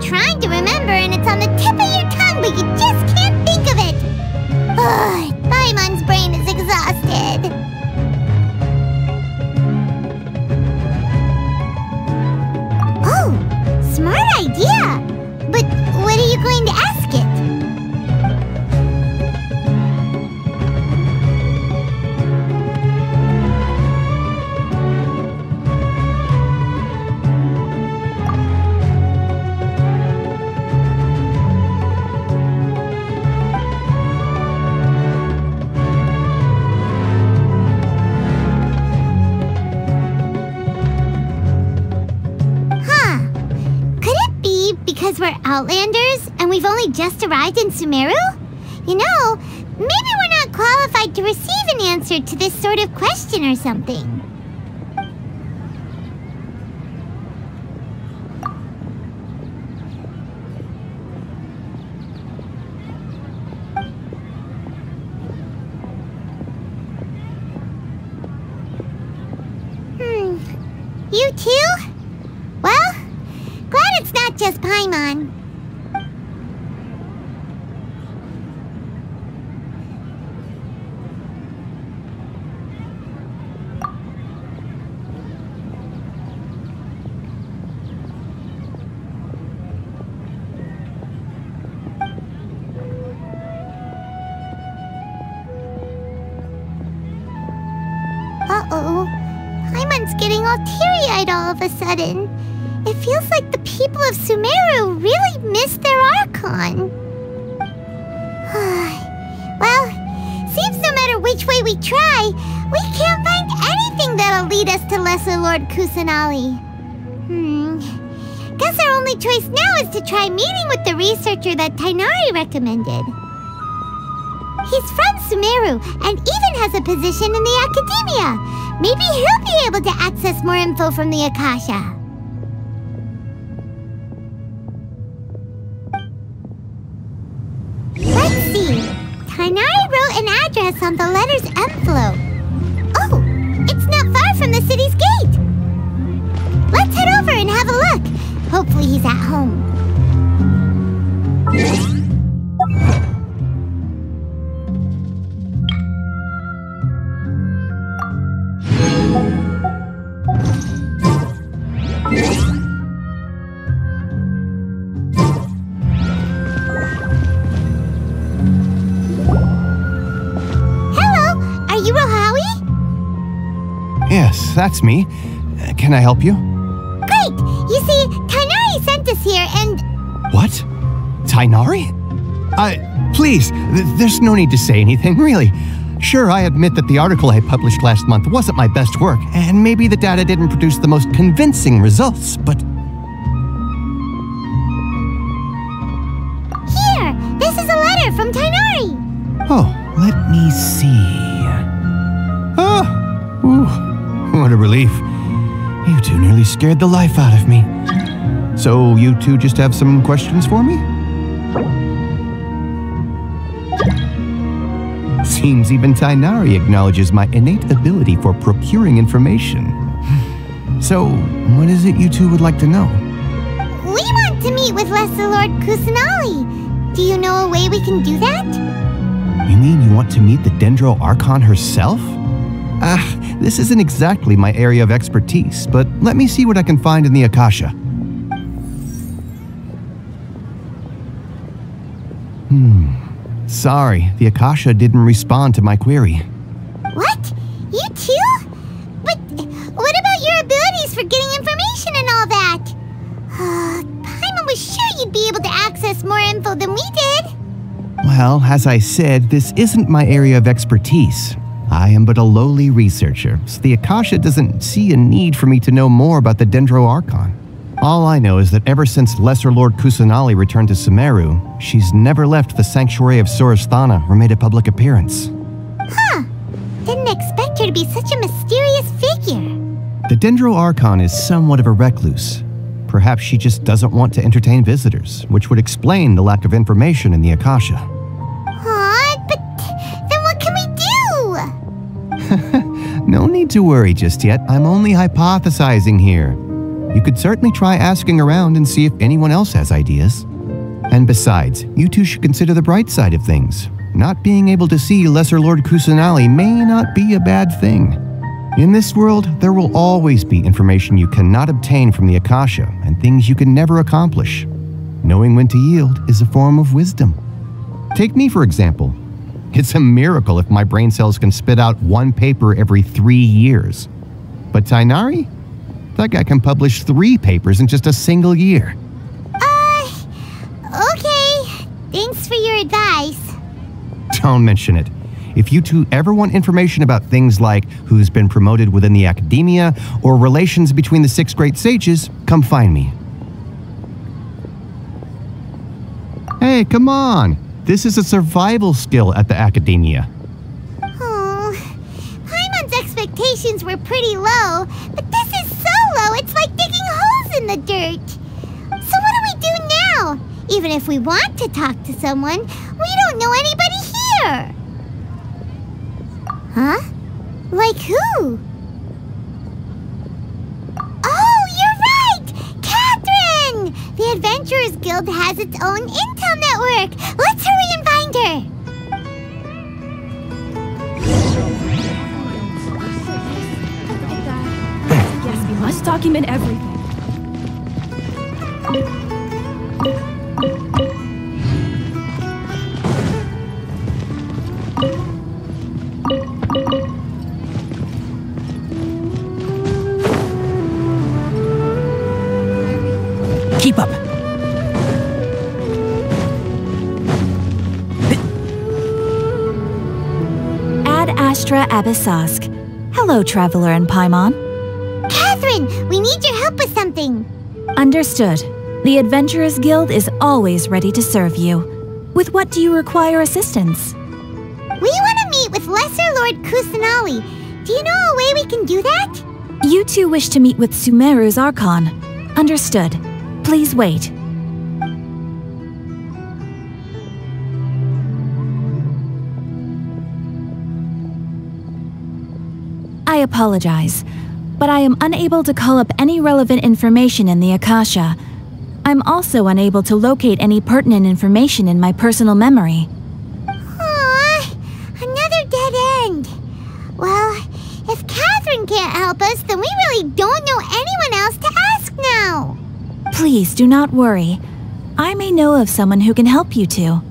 trying to remember and it's on the tip of your tongue, but you just can't think of it. Ugh, Paimon's brain is exhausted. Oh, smart idea. But what are you going to ask it? Because we're Outlanders and we've only just arrived in Sumeru? You know, maybe we're not qualified to receive an answer to this sort of question or something. You too? Well, glad it's not just Paimon. Uh-oh. Paimon's getting all teary-eyed all of a sudden. It feels like the people of Sumeru really missed their Archon. Well, seems no matter which way we try, we can't find anything that'll lead us to Lesser Lord Kusanali. Guess our only choice now is to try meeting with the researcher that Tighnari recommended. He's from Sumeru and even has a position in the Academia. Maybe he'll be able to access more info from the Akasha. Let's see. Tighnari wrote an address on the letter's envelope. Oh, it's not far from the city's gate. Let's head over and have a look. Hopefully he's at home. Yes, that's me. Can I help you? Great! You see, Tighnari sent us here and... What? Tighnari? Please, there's no need to say anything, really. Sure, I admit that the article I published last month wasn't my best work, and maybe the data didn't produce the most convincing results, but... Here! This is a letter from Tighnari! Oh, let me see... Oh! Ooh. What a relief. You two nearly scared the life out of me. So you two just have some questions for me? Seems even Tighnari acknowledges my innate ability for procuring information. So, what is it you two would like to know? We want to meet with Lesser Lord Kusanali. Do you know a way we can do that? You mean you want to meet the Dendro Archon herself? This isn't exactly my area of expertise, but let me see what I can find in the Akasha. Sorry, the Akasha didn't respond to my query. What? You too? But what about your abilities for getting information and all that? Paimon was sure you'd be able to access more info than we did. Well, as I said, this isn't my area of expertise. I am but a lowly researcher, so the Akasha doesn't see a need for me to know more about the Dendro Archon. All I know is that ever since Lesser Lord Kusanali returned to Sumeru, she's never left the Sanctuary of Sorasthana or made a public appearance. Didn't expect her to be such a mysterious figure. The Dendro Archon is somewhat of a recluse. Perhaps she just doesn't want to entertain visitors, which would explain the lack of information in the Akasha. But then what can we do? No need to worry just yet. I'm only hypothesizing here. You could certainly try asking around and see if anyone else has ideas. And besides, you two should consider the bright side of things. Not being able to see Lesser Lord Kusanali may not be a bad thing. In this world, there will always be information you cannot obtain from the Akasha and things you can never accomplish. Knowing when to yield is a form of wisdom. Take me, for example. It's a miracle if my brain cells can spit out one paper every 3 years. But Tainari? That guy can publish 3 papers in just a single year. Okay. Thanks for your advice. Don't mention it. If you two ever want information about things like who's been promoted within the academia or relations between the 6 great sages, come find me. Hey, come on. This is a survival skill at the academia. Oh, Paimon's expectations were pretty low, but this is so low it's like digging holes in the dirt. So what do we do now? Even if we want to talk to someone, we don't know anybody here. Huh? Like who? Oh, you're right! Catherine! The Adventurers Guild has its own intel network. Let's hurry and find her. Yes, we must document everything. Keep up. Ad Astra Abyssosk. Hello, Traveler and Paimon. Catherine, we need your help with something. Understood. The Adventurers Guild is always ready to serve you. With what do you require assistance? We want to meet with Lesser Lord Kusanali. Do you know a way we can do that? You two wish to meet with Sumeru's Archon. Understood. Please wait. I apologize, but I am unable to call up any relevant information in the Akasha. I'm also unable to locate any pertinent information in my personal memory. Aww, another dead end. Well, if Catherine can't help us, then we really don't know anyone else to ask now. Please do not worry. I may know of someone who can help you two.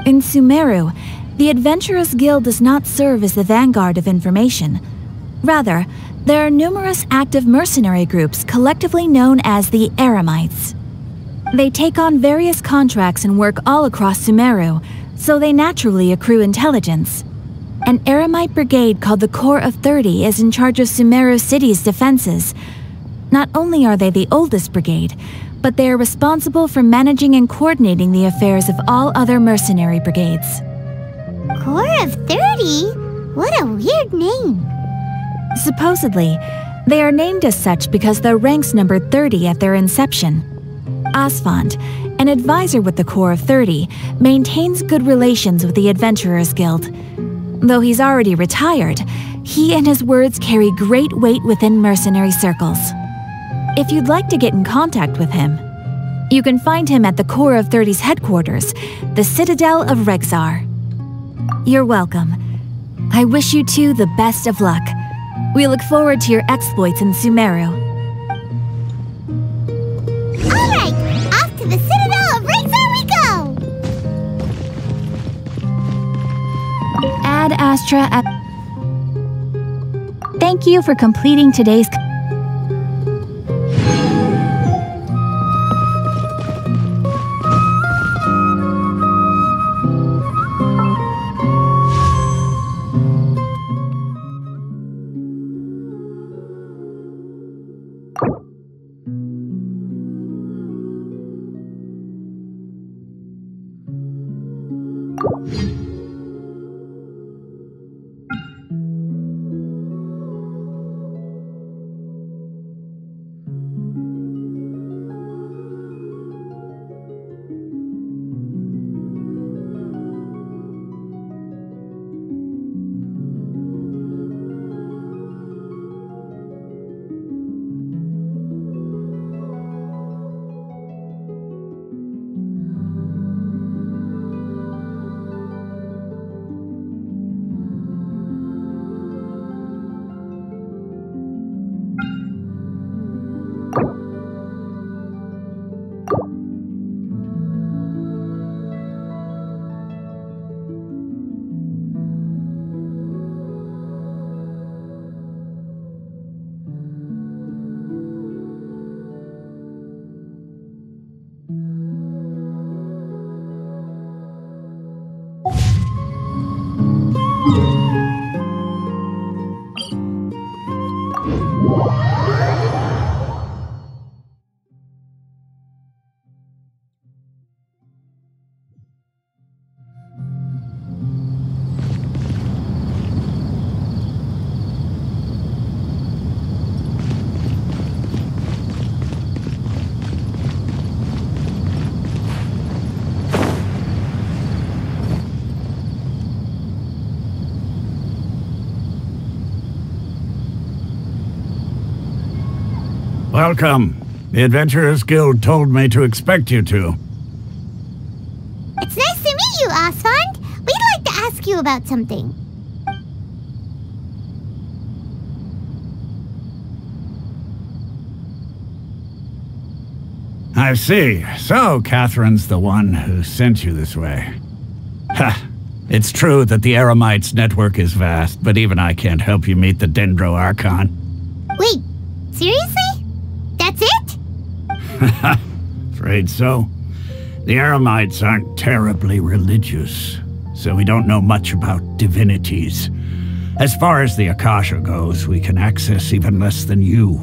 In Sumeru, the Adventurers Guild does not serve as the vanguard of information. Rather, there are numerous active mercenary groups collectively known as the Eremites. They take on various contracts and work all across Sumeru, so they naturally accrue intelligence. An Eremite brigade called the Corps of 30 is in charge of Sumeru City's defenses. Not only are they the oldest brigade, but they are responsible for managing and coordinating the affairs of all other mercenary brigades. Corps of 30? What a weird name. Supposedly, they are named as such because their ranks numbered 30 at their inception. Asfand, an advisor with the Corps of 30, maintains good relations with the Adventurers Guild. Though he's already retired, he and his words carry great weight within mercenary circles. If you'd like to get in contact with him, you can find him at the Corps of 30's headquarters, the Citadel of Rexar. You're welcome. I wish you two the best of luck. We look forward to your exploits in Sumeru. All right, off to the Citadel of Rexar we go! Ad Astra. Thank you for completing today's. Welcome. The Adventurers Guild told me to expect you two. It's nice to meet you, Osfond. We'd like to ask you about something. I see. So, Catherine's the one who sent you this way. Ha! It's true that the Eremites' network is vast, but even I can't help you meet the Dendro Archon. Wait, seriously? That's it? Afraid so. The Eremites aren't terribly religious, so we don't know much about divinities. As far as the Akasha goes, we can access even less than you.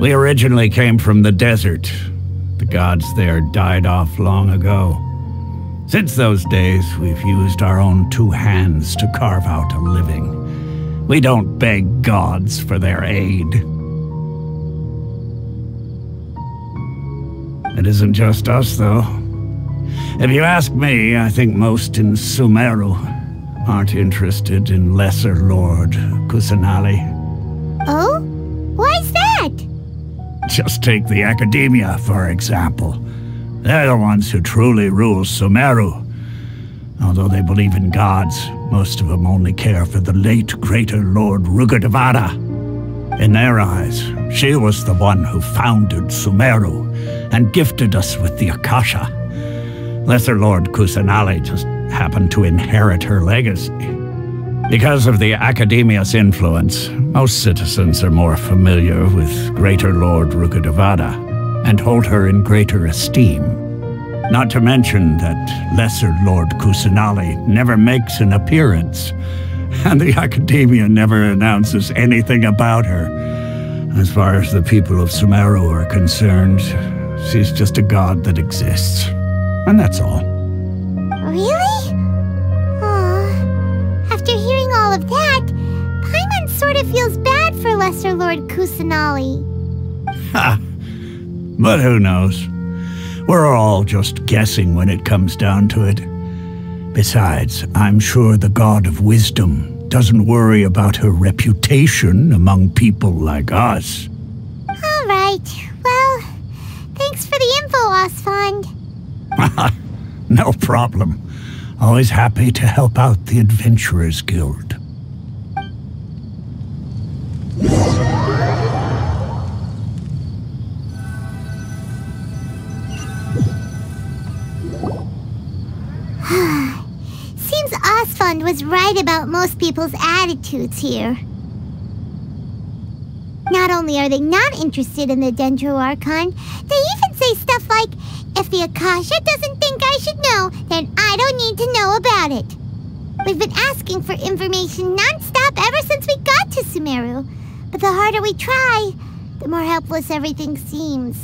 We originally came from the desert. The gods there died off long ago. Since those days, we've used our own two hands to carve out a living. We don't beg gods for their aid. It isn't just us, though. If you ask me, I think most in Sumeru aren't interested in Lesser Lord Kusanali. Oh? Why's that? Just take the Academia, for example. They're the ones who truly rule Sumeru. Although they believe in gods, most of them only care for the late Greater Lord Rukkhadevata. In their eyes, she was the one who founded Sumeru and gifted us with the Akasha. Lesser Lord Kusanali just happened to inherit her legacy. Because of the Academia's influence, most citizens are more familiar with Greater Lord Rukkhadevata and hold her in greater esteem. Not to mention that Lesser Lord Kusanali never makes an appearance, and the Academia never announces anything about her. As far as the people of Sumeru are concerned, she's just a god that exists. And that's all. Really? After hearing all of that, Paimon sort of feels bad for Lesser Lord Kusanali. Ha! But who knows? We're all just guessing when it comes down to it. Besides, I'm sure the God of Wisdom doesn't worry about her reputation among people like us. All right. Well, thanks for the info, Osfond. No problem. Always happy to help out the Adventurers Guild. Seems Osfond was right about most people's attitudes here. Not only are they not interested in the Dendro Archon, they even say stuff like, if the Akasha doesn't think I should know, then I don't need to know about it. We've been asking for information non-stop ever since we got to Sumeru, but the harder we try, the more helpless everything seems.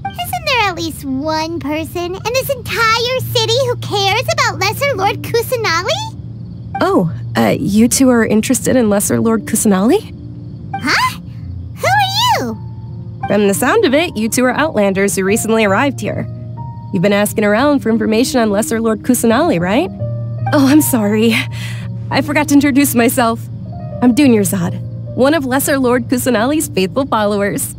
Isn't there at least one person in this entire city who cares about Lesser Lord Kusanali? Oh, you two are interested in Lesser Lord Kusanali? Huh? Who are you? From the sound of it, you two are Outlanders who recently arrived here. You've been asking around for information on Lesser Lord Kusanali, right? Oh, I'm sorry. I forgot to introduce myself. I'm Dunyarzad, one of Lesser Lord Kusanali's faithful followers.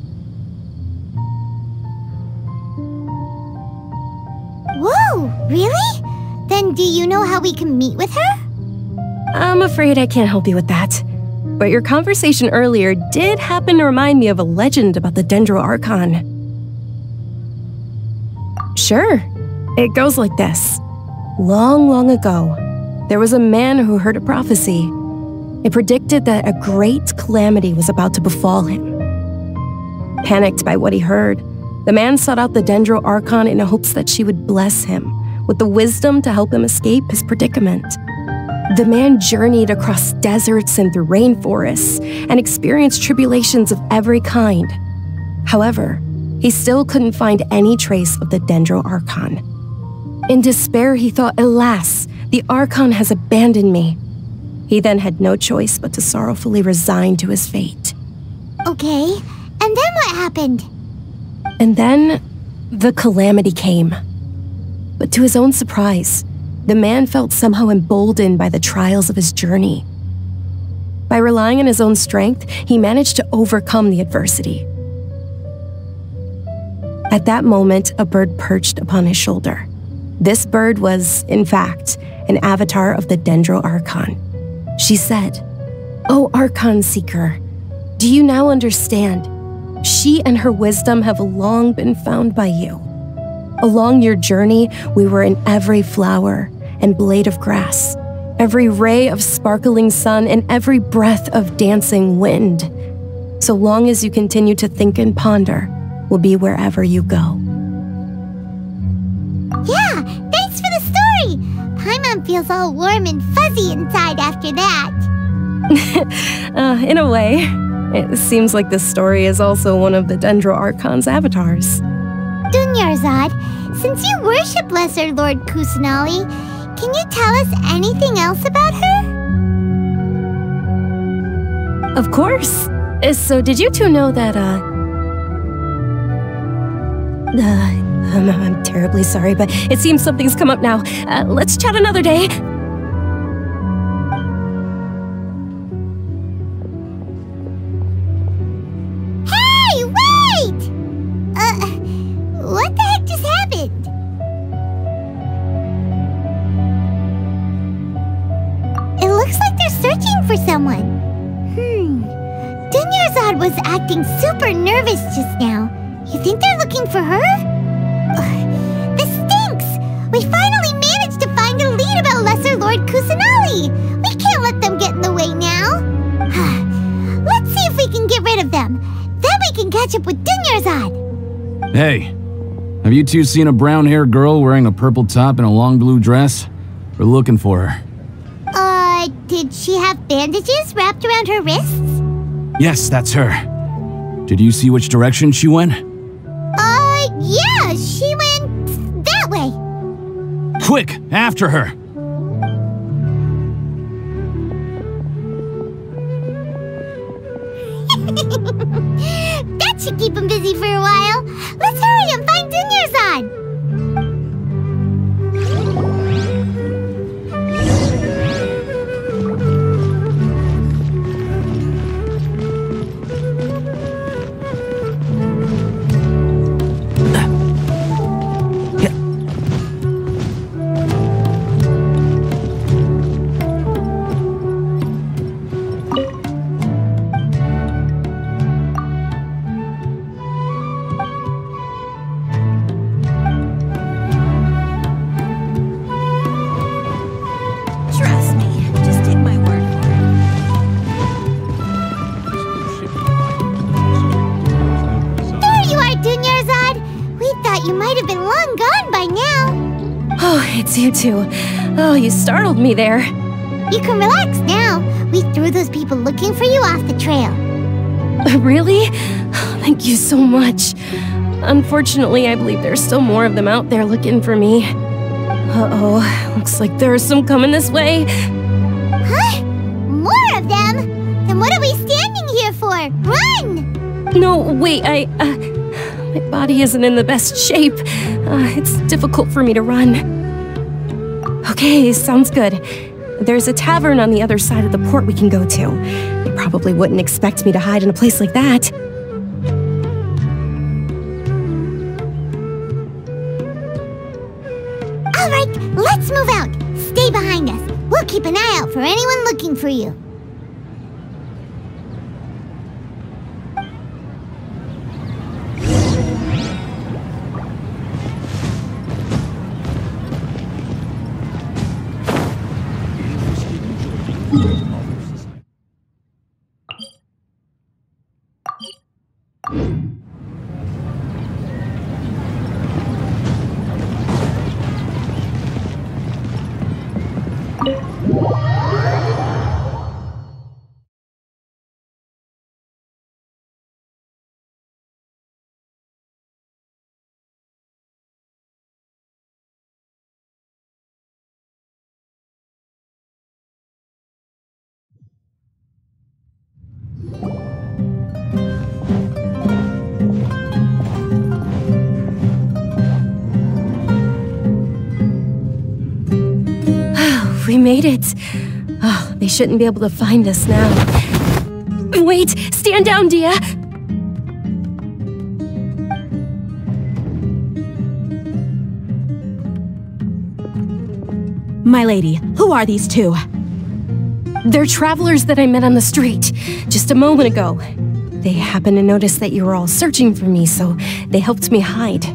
Whoa, really? Then do you know how we can meet with her? I'm afraid I can't help you with that. But your conversation earlier did happen to remind me of a legend about the Dendro Archon. Sure. It goes like this. Long, long ago, there was a man who heard a prophecy. It predicted that a great calamity was about to befall him. Panicked by what he heard, the man sought out the Dendro Archon in hopes that she would bless him with the wisdom to help him escape his predicament. The man journeyed across deserts and through rainforests and experienced tribulations of every kind. However, he still couldn't find any trace of the Dendro Archon. In despair, he thought, alas, the Archon has abandoned me. He then had no choice but to sorrowfully resign to his fate. Okay, and then what happened? And then, the calamity came. But to his own surprise, the man felt somehow emboldened by the trials of his journey. By relying on his own strength, he managed to overcome the adversity. At that moment, a bird perched upon his shoulder. This bird was, in fact, an avatar of the Dendro Archon. She said, "O Archon Seeker, do you now understand? She and her wisdom have long been found by you. Along your journey, we were in every flower and blade of grass, every ray of sparkling sun, and every breath of dancing wind. So long as you continue to think and ponder, we'll be wherever you go." Yeah, thanks for the story! Paimon feels all warm and fuzzy inside after that. In a way. It seems like this story is also one of the Dendro Archon's avatars. Dunyarzad, since you worship Lesser Lord Kusanali, can you tell us anything else about her? Of course. So did you two know that, I'm terribly sorry, but it seems something's come up now. Let's chat another day. Hey, wait! What the heck just happened? It looks like they're searching for someone. Dunyarzad was acting super nervous just now. You think they're looking for her? This stinks! We finally managed to find a lead about Lesser Lord Kusanali! We can't let them get in the way now! Let's see if we can get rid of them. Then we can catch up with Dunyarzad! Hey, have you two seen a brown-haired girl wearing a purple top and a long blue dress? We're looking for her. Did she have bandages wrapped around her wrists? Yes, that's her. Did you see which direction she went? Yeah, she went that way. Quick, after her! That should keep him busy for a while. Let's hurry and find Dunyarzad. You two. Oh, you startled me there. You can relax now. We threw those people looking for you off the trail. Really? Thank you so much. Unfortunately, I believe there's still more of them out there looking for me. Uh-oh, looks like there's some coming this way. Huh? More of them? Then what are we standing here for? Run! No, wait, my body isn't in the best shape. It's difficult for me to run. Okay, sounds good. There's a tavern on the other side of the port we can go to. You probably wouldn't expect me to hide in a place like that. All right, let's move out. Stay behind us. We'll keep an eye out for anyone looking for you. We made it. Oh, they shouldn't be able to find us now. Wait! Stand down, Dia! My lady, who are these two? They're travelers that I met on the street just a moment ago. They happened to notice that you were all searching for me, so they helped me hide.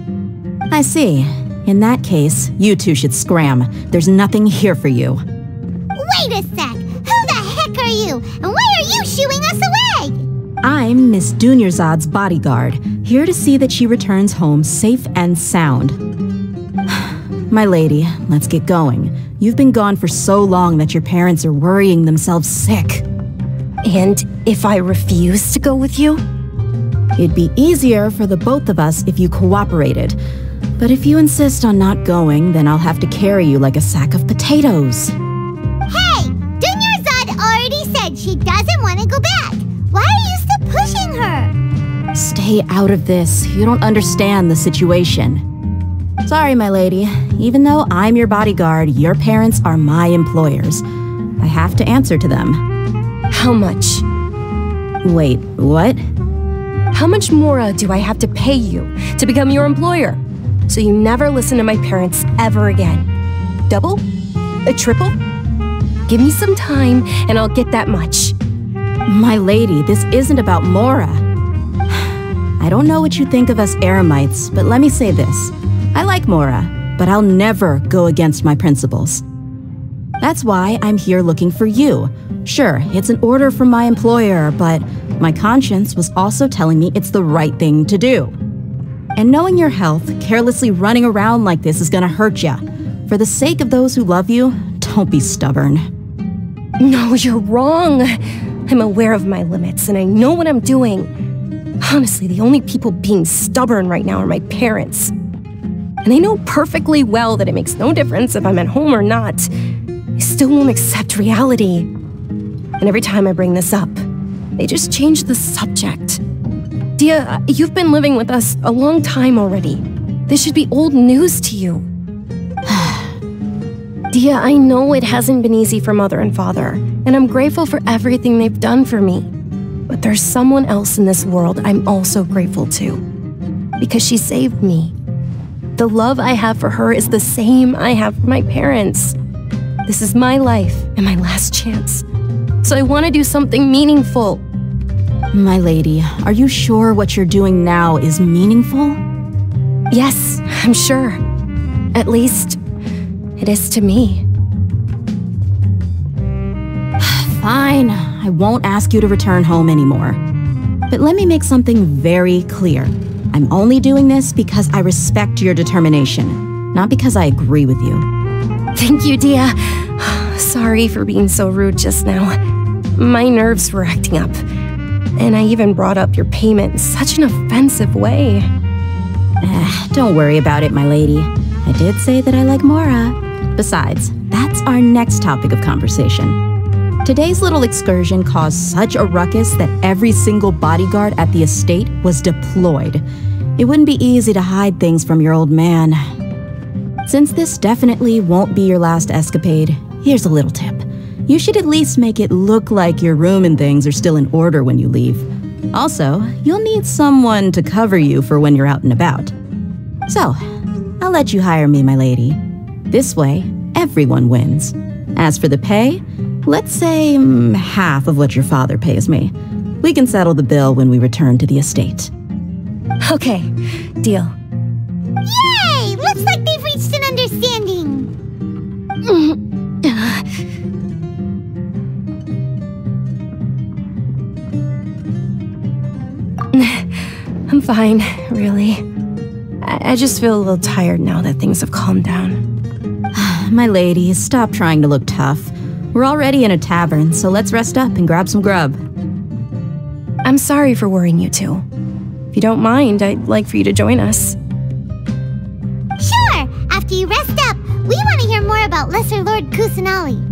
I see. In that case, you two should scram. There's nothing here for you. Wait a sec! Who the heck are you? And why are you shooing us away? I'm Miss Dunyarzad's bodyguard, here to see that she returns home safe and sound. My lady, let's get going. You've been gone for so long that your parents are worrying themselves sick. And if I refuse to go with you? It'd be easier for the both of us if you cooperated. But if you insist on not going, then I'll have to carry you like a sack of potatoes. Hey! Dunyarzad already said she doesn't want to go back. Why are you still pushing her? Stay out of this. You don't understand the situation. Sorry, my lady. Even though I'm your bodyguard, your parents are my employers. I have to answer to them. How much? Wait, what? How much more do I have to pay you to become your employer? So you never listen to my parents ever again. Double? A triple? Give me some time and I'll get that much. My lady, this isn't about Mora. I don't know what you think of us Eremites, but let me say this. I like Mora, but I'll never go against my principles. That's why I'm here looking for you. Sure, it's an order from my employer, but my conscience was also telling me it's the right thing to do. And knowing your health, carelessly running around like this is gonna hurt ya. For the sake of those who love you, don't be stubborn. No, you're wrong. I'm aware of my limits and I know what I'm doing. Honestly, the only people being stubborn right now are my parents. And they know perfectly well that it makes no difference if I'm at home or not. They still won't accept reality. And every time I bring this up, they just change the subject. Dia, you've been living with us a long time already. This should be old news to you. Dia, I know it hasn't been easy for Mother and Father, and I'm grateful for everything they've done for me. But there's someone else in this world I'm also grateful to. Because she saved me. The love I have for her is the same I have for my parents. This is my life and my last chance. So I want to do something meaningful. My lady, are you sure what you're doing now is meaningful? Yes, I'm sure. At least, it is to me. Fine, I won't ask you to return home anymore. But let me make something very clear. I'm only doing this because I respect your determination, not because I agree with you. Thank you, Dia. Sorry for being so rude just now. My nerves were acting up. And I even brought up your payment in such an offensive way. Don't worry about it, my lady. I did say that I like Mora. Besides, that's our next topic of conversation. Today's little excursion caused such a ruckus that every single bodyguard at the estate was deployed. It wouldn't be easy to hide things from your old man. Since this definitely won't be your last escapade, here's a little tip. You should at least make it look like your room and things are still in order when you leave. Also, you'll need someone to cover you for when you're out and about. So, I'll let you hire me, my lady. This way, everyone wins. As for the pay, let's say half of what your father pays me. We can settle the bill when we return to the estate. Okay, deal. Yay! Looks like they've reached an understanding. I'm fine, really. I just feel a little tired now that things have calmed down. My lady, stop trying to look tough. We're already in a tavern, so let's rest up and grab some grub. I'm sorry for worrying you two. If you don't mind, I'd like for you to join us. Sure! After you rest up, we want to hear more about Lesser Lord Kusanali.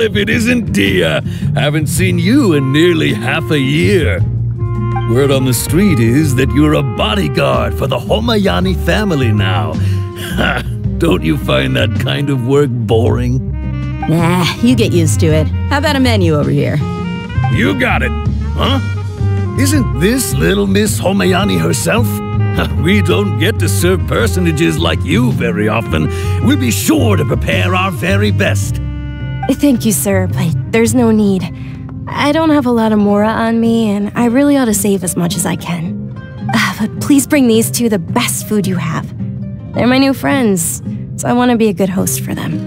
if it isn't Dia. Haven't seen you in nearly half a year. Word on the street is that you're a bodyguard for the Homayani family now. Ha! Don't you find that kind of work boring? Nah, you get used to it. How about a menu over here? You got it. Huh? Isn't this little Miss Homayani herself? We don't get to serve personages like you very often. We'll be sure to prepare our very best. Thank you, sir, but there's no need. I don't have a lot of mora on me, and I really ought to save as much as I can. But please bring these two the best food you have. They're my new friends, so I want to be a good host for them.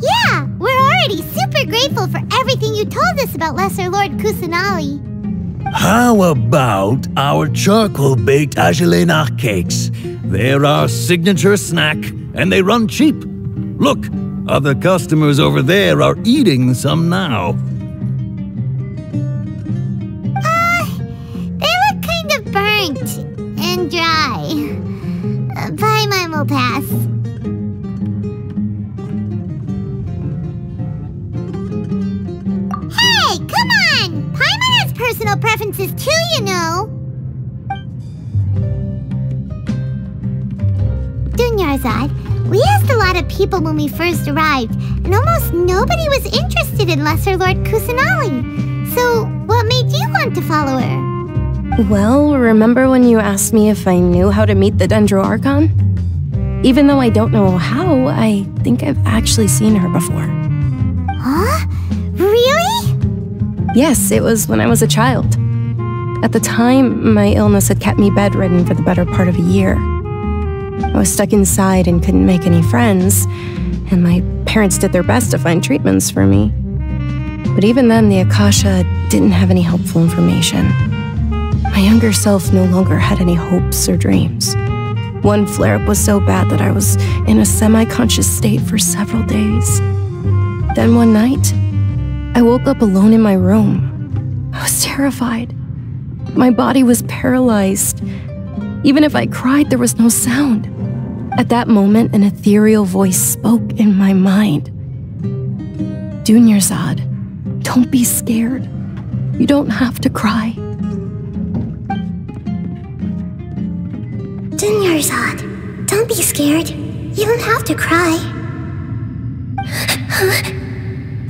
Yeah, we're already super grateful for everything you told us about Lesser Lord Kusanali. How about our charcoal-baked Agelenach cakes? They're our signature snack, and they run cheap. Look, other customers over there are eating some now. They look kind of burnt and dry. Paimon will pass. Hey, come on! Paimon has personal preferences too, you know. Dunyarzad, we asked a lot of people when we first arrived, and almost nobody was interested in Lesser Lord Kusanali. So, what made you want to follow her? Well, remember when you asked me if I knew how to meet the Dendro Archon? Even though I don't know how, I think I've actually seen her before. Huh? Really? Yes, it was when I was a child. At the time, my illness had kept me bedridden for the better part of a year. I was stuck inside and couldn't make any friends, and my parents did their best to find treatments for me. But even then, the Akasha didn't have any helpful information. My younger self no longer had any hopes or dreams. One flare-up was so bad that I was in a semi-conscious state for several days. Then one night, I woke up alone in my room. I was terrified. My body was paralyzed. Even if I cried, there was no sound. At that moment, an ethereal voice spoke in my mind. Dunyarzad, don't be scared. You don't have to cry. Dunyarzad, don't be scared. You don't have to cry.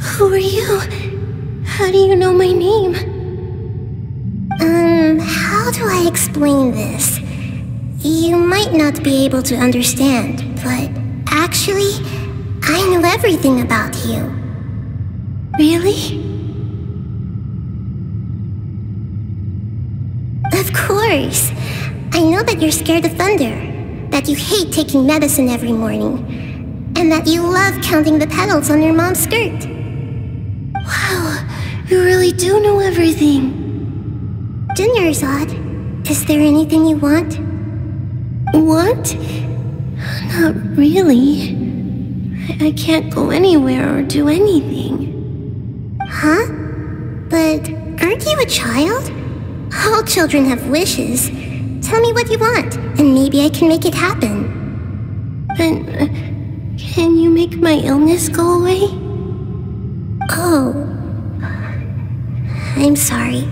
Who are you? How do you know my name? How do I explain this? You might not be able to understand, but actually, I know everything about you. Really? Of course. I know that you're scared of thunder, that you hate taking medicine every morning, and that you love counting the petals on your mom's skirt. Wow, you really do know everything. Dunyarzad, is there anything you want? Want? Not really. I can't go anywhere or do anything. Huh? But aren't you a child? All children have wishes. Tell me what you want, and maybe I can make it happen. But can you make my illness go away? Oh. I'm sorry.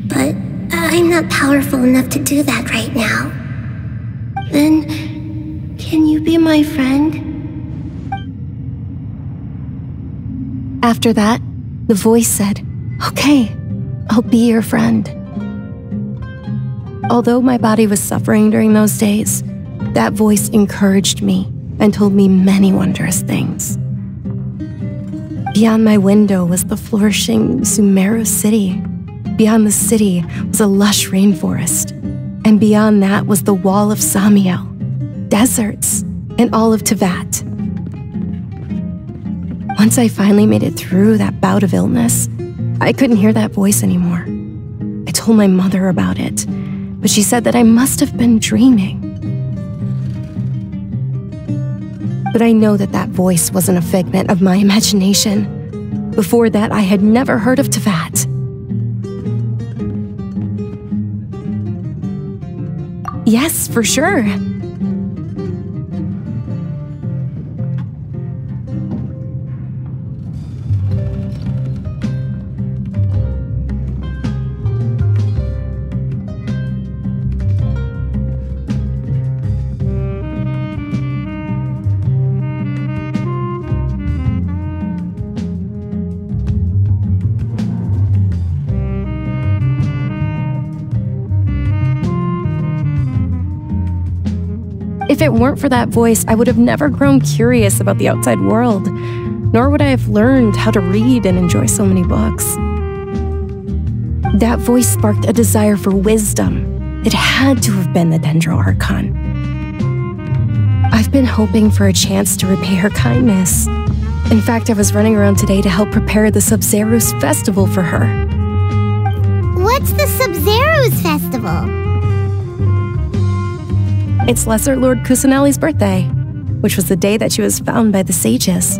But I'm not powerful enough to do that right now. Then, can you be my friend? After that, the voice said, "Okay, I'll be your friend." Although my body was suffering during those days, that voice encouraged me and told me many wondrous things. Beyond my window was the flourishing Sumeru city. Beyond the city was a lush rainforest. And beyond that was the wall of Samiel, deserts, and all of Tevat. Once I finally made it through that bout of illness, I couldn't hear that voice anymore. I told my mother about it, but she said that I must have been dreaming. But I know that that voice wasn't a figment of my imagination. Before that, I had never heard of Tevat. Yes, for sure. If it weren't for that voice, I would have never grown curious about the outside world, nor would I have learned how to read and enjoy so many books. That voice sparked a desire for wisdom. It had to have been the Dendro Archon. I've been hoping for a chance to repay her kindness. In fact, I was running around today to help prepare the Sub-Zerus festival for her. What's the Sub-Zerus festival? It's Lesser Lord Kusanali's birthday, which was the day that she was found by the sages.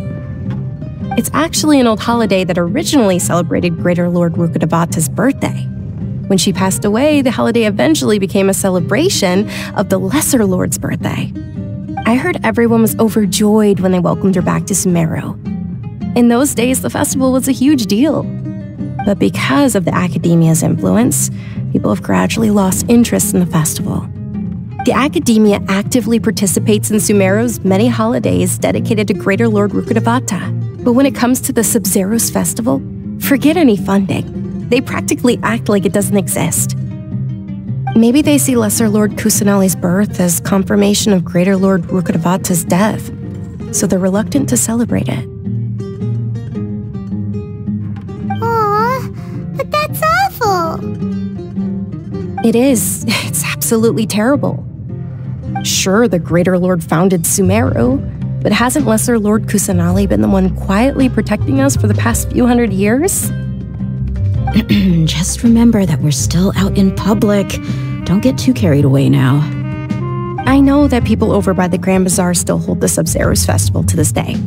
It's actually an old holiday that originally celebrated Greater Lord Rukkhadevata's birthday. When she passed away, the holiday eventually became a celebration of the Lesser Lord's birthday. I heard everyone was overjoyed when they welcomed her back to Sumeru. In those days, the festival was a huge deal. But because of the Academia's influence, people have gradually lost interest in the festival. The Academia actively participates in Sumeru's many holidays dedicated to Greater Lord Rukkhadevata. But when it comes to the Sub-Zerus festival, forget any funding. They practically act like it doesn't exist. Maybe they see Lesser Lord Kusanali's birth as confirmation of Greater Lord Rukkhadevata's death, so they're reluctant to celebrate it. Aww, but that's awful. It is. It's absolutely terrible. Sure, the Greater Lord founded Sumeru, but hasn't Lesser Lord Kusanali been the one quietly protecting us for the past few hundred years? Just remember that we're still out in public. Don't get too carried away now. I know that people over by the Grand Bazaar still hold the Sub-Zerus festival to this day,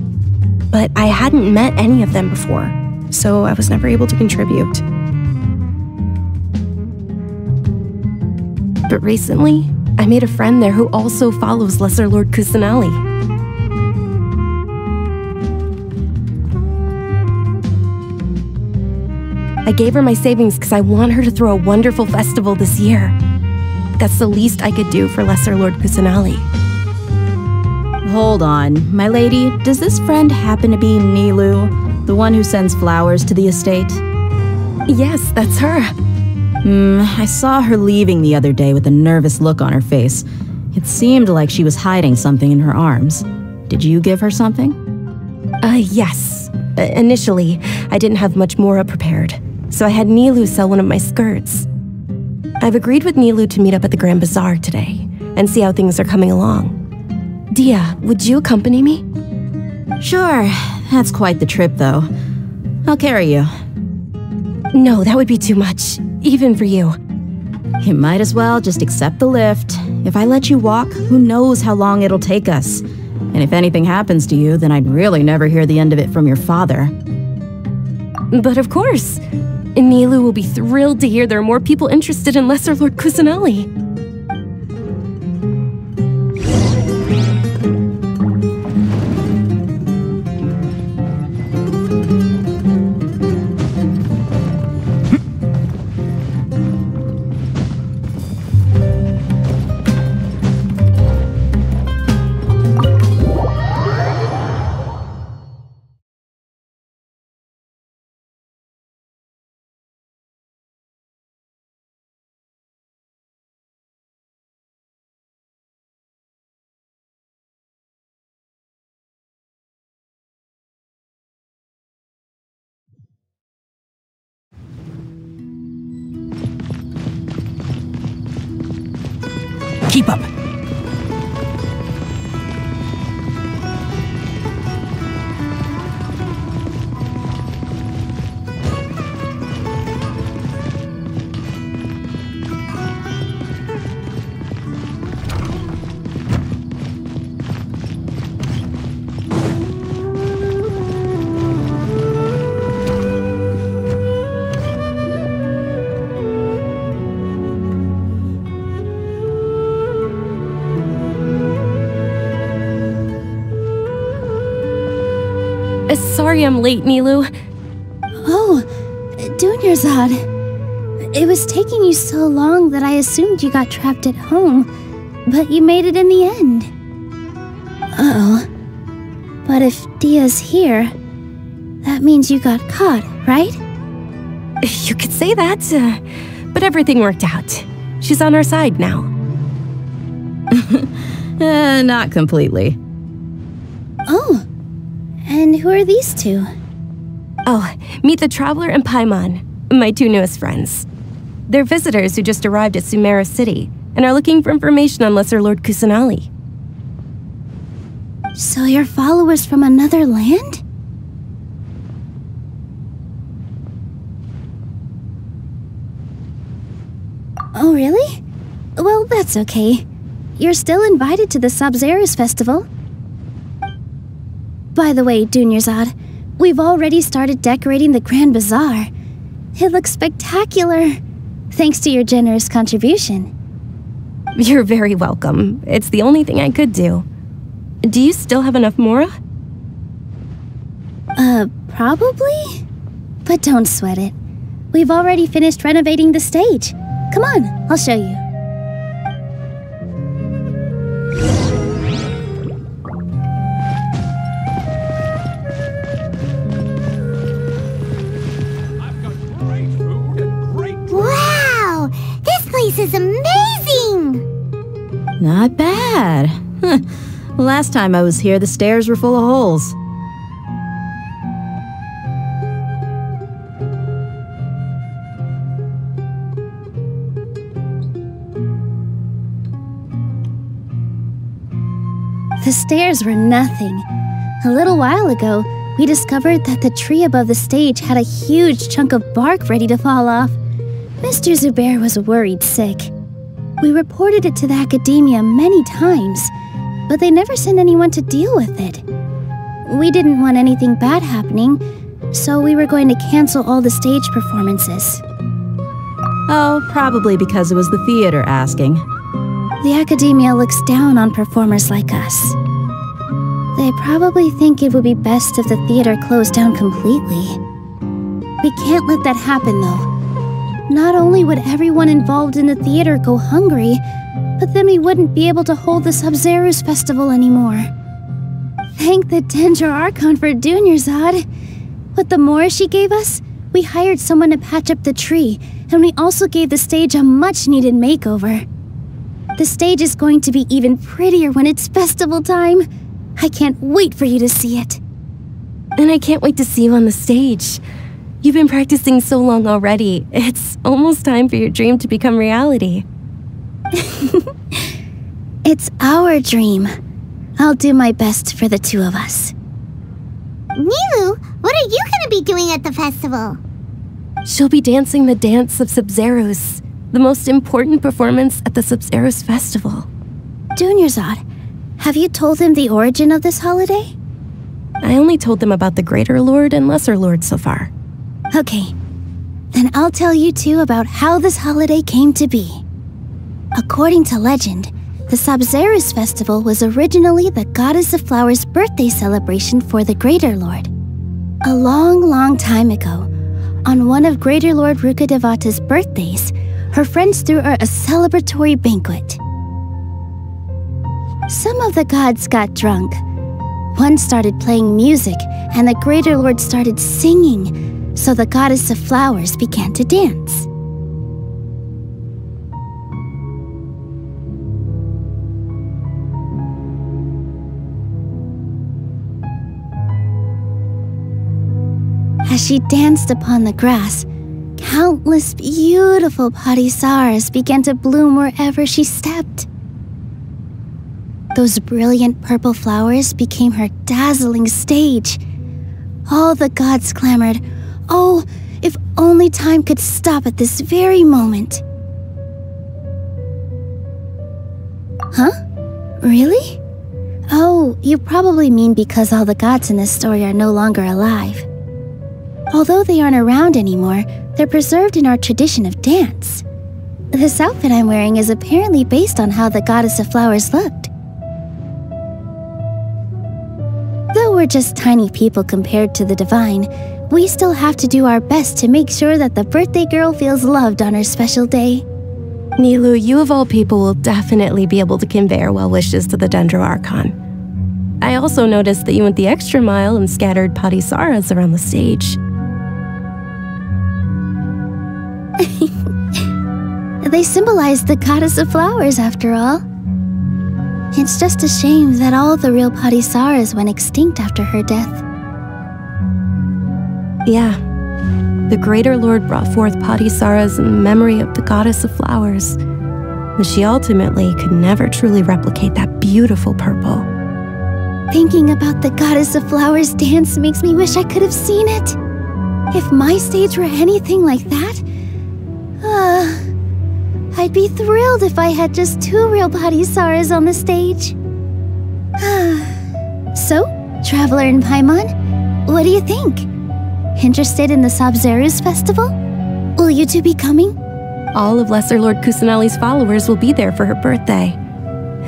but I hadn't met any of them before, so I was never able to contribute. But recently, I made a friend there who also follows Lesser Lord Kusanali. I gave her my savings because I want her to throw a wonderful festival this year. That's the least I could do for Lesser Lord Kusanali. Hold on, my lady, does this friend happen to be Nilu, the one who sends flowers to the estate? Yes, that's her. I saw her leaving the other day with a nervous look on her face. It seemed like she was hiding something in her arms. Did you give her something? Yes. Initially, I didn't have much more prepared, so I had Nilu sell one of my skirts. I've agreed with Nilu to meet up at the Grand Bazaar today and see how things are coming along. Dia, would you accompany me? Sure. That's quite the trip, though. I'll carry you. No, that would be too much, even for you. You might as well just accept the lift. If I let you walk, who knows how long it'll take us. And if anything happens to you, then I'd really never hear the end of it from your father. But of course. Nilu will be thrilled to hear there are more people interested in Lesser Lord Kusanali. Keep up! Sorry I'm late, Nilu. Oh, Dunyarzad. It was taking you so long that I assumed you got trapped at home, but you made it in the end. Uh-oh. But if Dia's here, that means you got caught, right? You could say that, but everything worked out. She's on our side now. Not completely. Oh, and who are these two? Oh, meet the Traveler and Paimon, my two newest friends. They're visitors who just arrived at Sumeru City and are looking for information on Lesser Lord Kusanali. So you're followers from another land? Oh, really? Well, that's okay. You're still invited to the Sabzeruz Festival. By the way, Dunyarzad, we've already started decorating the Grand Bazaar. It looks spectacular, thanks to your generous contribution. You're very welcome. It's the only thing I could do. Do you still have enough Mora? Probably? But don't sweat it. We've already finished renovating the stage. Come on, I'll show you. Wow! This place is amazing! Not bad. Last time I was here, the stairs were full of holes. The stairs were nothing. A little while ago, we discovered that the tree above the stage had a huge chunk of bark ready to fall off. Mr. Zubair was worried sick. We reported it to the academia many times, but they never sent anyone to deal with it. We didn't want anything bad happening, so we were going to cancel all the stage performances. Oh, probably because it was the theater asking. The academia looks down on performers like us. They probably think it would be best if the theater closed down completely. We can't let that happen, though. Not only would everyone involved in the theater go hungry, but then we wouldn't be able to hold the Sabzeruz Festival anymore. Thank the Dendro Archon for Dunyarzad. With the Mora she gave us, we hired someone to patch up the tree, and we also gave the stage a much-needed makeover. The stage is going to be even prettier when it's festival time. I can't wait for you to see it. And I can't wait to see you on the stage. You've been practicing so long already. It's almost time for your dream to become reality. It's our dream. I'll do my best for the two of us. Nilu, what are you gonna be doing at the festival? She'll be dancing the dance of Sabzeruz, the most important performance at the Sabzeruz Festival. Dunyarzad, have you told him the origin of this holiday? I only told them about the Greater Lord and Lesser Lord so far. Okay, then I'll tell you two about how this holiday came to be. According to legend, the Sabzeruz Festival was originally the Goddess of Flowers' birthday celebration for the Greater Lord. A long, long time ago, on one of Greater Lord Rukkhadevata's birthdays, her friends threw her a celebratory banquet. Some of the gods got drunk. One started playing music, and the Greater Lord started singing, so the Goddess of Flowers began to dance. As she danced upon the grass, countless beautiful parisaras began to bloom wherever she stepped. Those brilliant purple flowers became her dazzling stage. All the gods clamored, "Oh, if only time could stop at this very moment." Huh? Really? Oh, you probably mean because all the gods in this story are no longer alive. Although they aren't around anymore, they're preserved in our tradition of dance. This outfit I'm wearing is apparently based on how the Goddess of Flowers looked. Though Although we're just tiny people compared to the divine, we still have to do our best to make sure that the birthday girl feels loved on her special day. Nilu, you of all people will definitely be able to convey our well wishes to the Dendro Archon. I also noticed that you went the extra mile and scattered Patisaras around the stage. They symbolize the goddess of flowers, after all. It's just a shame that all the real Patisaras went extinct after her death. Yeah. The Greater Lord brought forth Patisaras in memory of the goddess of flowers, but she ultimately could never truly replicate that beautiful purple. Thinking about the goddess of flowers dance makes me wish I could have seen it. If my stage were anything like that, I'd be thrilled if I had just 2 real Patisaras on the stage. So, Traveler and Paimon, what do you think? Interested in the Sabzeruz festival? Will you two be coming? All of Lesser Lord Kusanali's followers will be there for her birthday.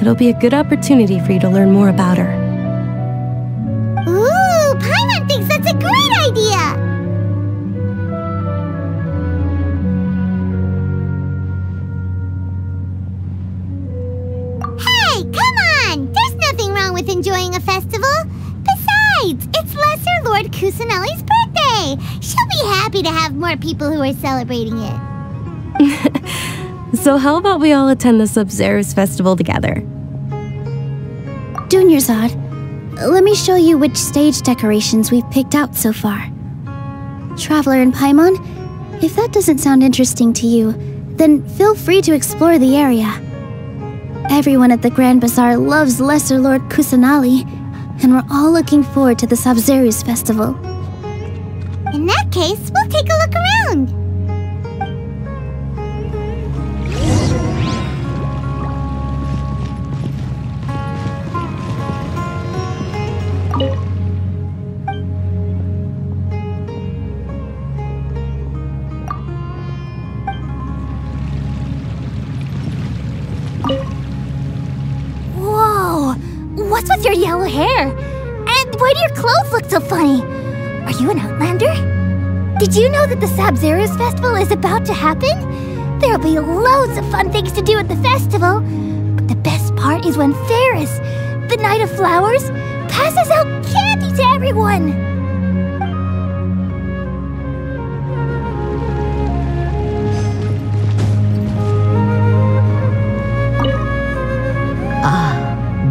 It'll be a good opportunity for you to learn more about her. Ooh, Paimon thinks that's a great idea! Hey, come on! There's nothing wrong with enjoying a festival. Besides, it's Lesser Lord Kusanali's birthday. She'll be happy to have more people who are celebrating it. So how about we all attend the Sabzeruz festival together? Dunyarzad, let me show you which stage decorations we've picked out so far. Traveler and Paimon, if that doesn't sound interesting to you, then feel free to explore the area. Everyone at the Grand Bazaar loves Lesser Lord Kusanali, and we're all looking forward to the Sabzeruz festival. In that case, we'll take a look around. Whoa! What's with your yellow hair? And why do your clothes look so funny? Are you an outlander? Did you know that the Sabzeruz festival is about to happen? There'll be loads of fun things to do at the festival. But the best part is when Ferris, the Knight of Flowers, passes out candy to everyone.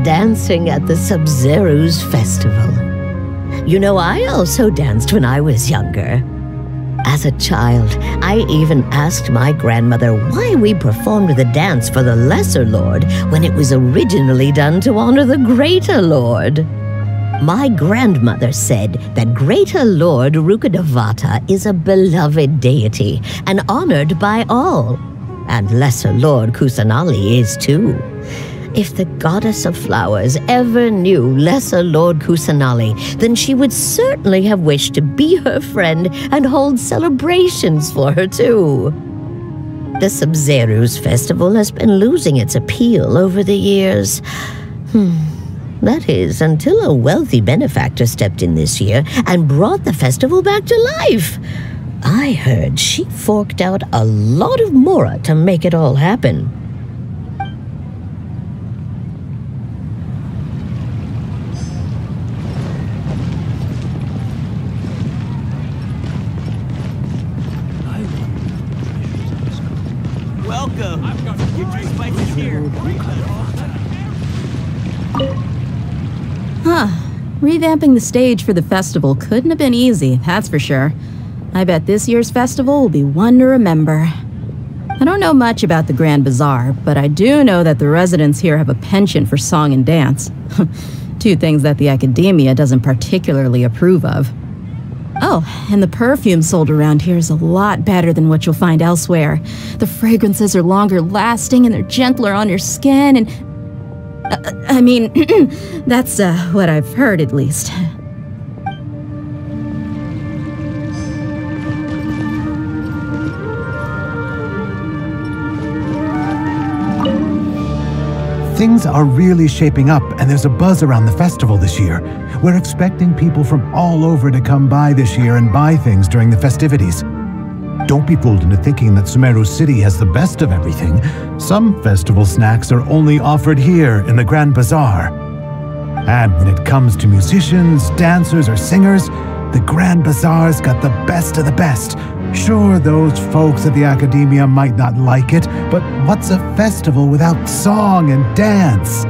Dancing at the Sabzeruz festival. You know, I also danced when I was younger. As a child, I even asked my grandmother why we performed the dance for the Lesser Lord when it was originally done to honor the Greater Lord. My grandmother said that Greater Lord Rukkhadevata is a beloved deity and honored by all, and Lesser Lord Kusanali is too. If the goddess of flowers ever knew Lesser Lord Kusanali, then she would certainly have wished to be her friend and hold celebrations for her too. The Sabzeruz festival has been losing its appeal over the years. That is, until a wealthy benefactor stepped in this year and brought the festival back to life. I heard she forked out a lot of mora to make it all happen. Welcome. Your juice spice is here. Revamping the stage for the festival couldn't have been easy, that's for sure. I bet this year's festival will be one to remember. I don't know much about the Grand Bazaar, but I do know that the residents here have a penchant for song and dance. 2 things that the academia doesn't particularly approve of. Oh, and the perfume sold around here is a lot better than what you'll find elsewhere. The fragrances are longer lasting and they're gentler on your skin and... I mean, that's what I've heard at least. Things are really shaping up, and there's a buzz around the festival this year. We're expecting people from all over to come by this year and buy things during the festivities. Don't be fooled into thinking that Sumeru City has the best of everything. Some festival snacks are only offered here in the Grand Bazaar. And when it comes to musicians, dancers, or singers, the Grand Bazaar's got the best of the best. Sure, those folks at the Academia might not like it, but what's a festival without song and dance?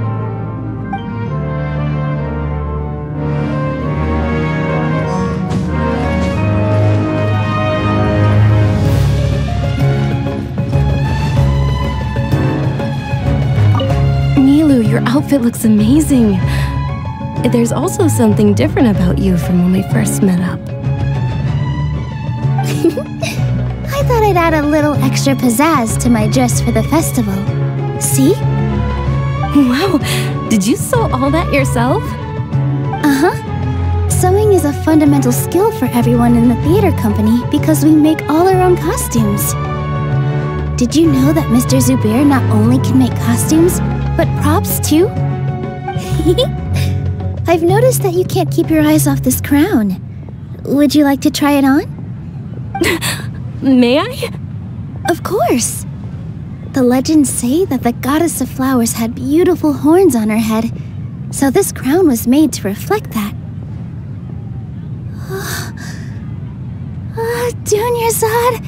Your outfit looks amazing. There's also something different about you from when we first met up. I thought I'd add a little extra pizzazz to my dress for the festival. See? Wow, did you sew all that yourself? Uh-huh. Sewing is a fundamental skill for everyone in the theater company because we make all our own costumes. Did you know that Mr. Zubair not only can make costumes, but props too? I've noticed that you can't keep your eyes off this crown. Would you like to try it on? May I? Of course. The legends say that the goddess of flowers had beautiful horns on her head, so this crown was made to reflect that. Dunyarzad,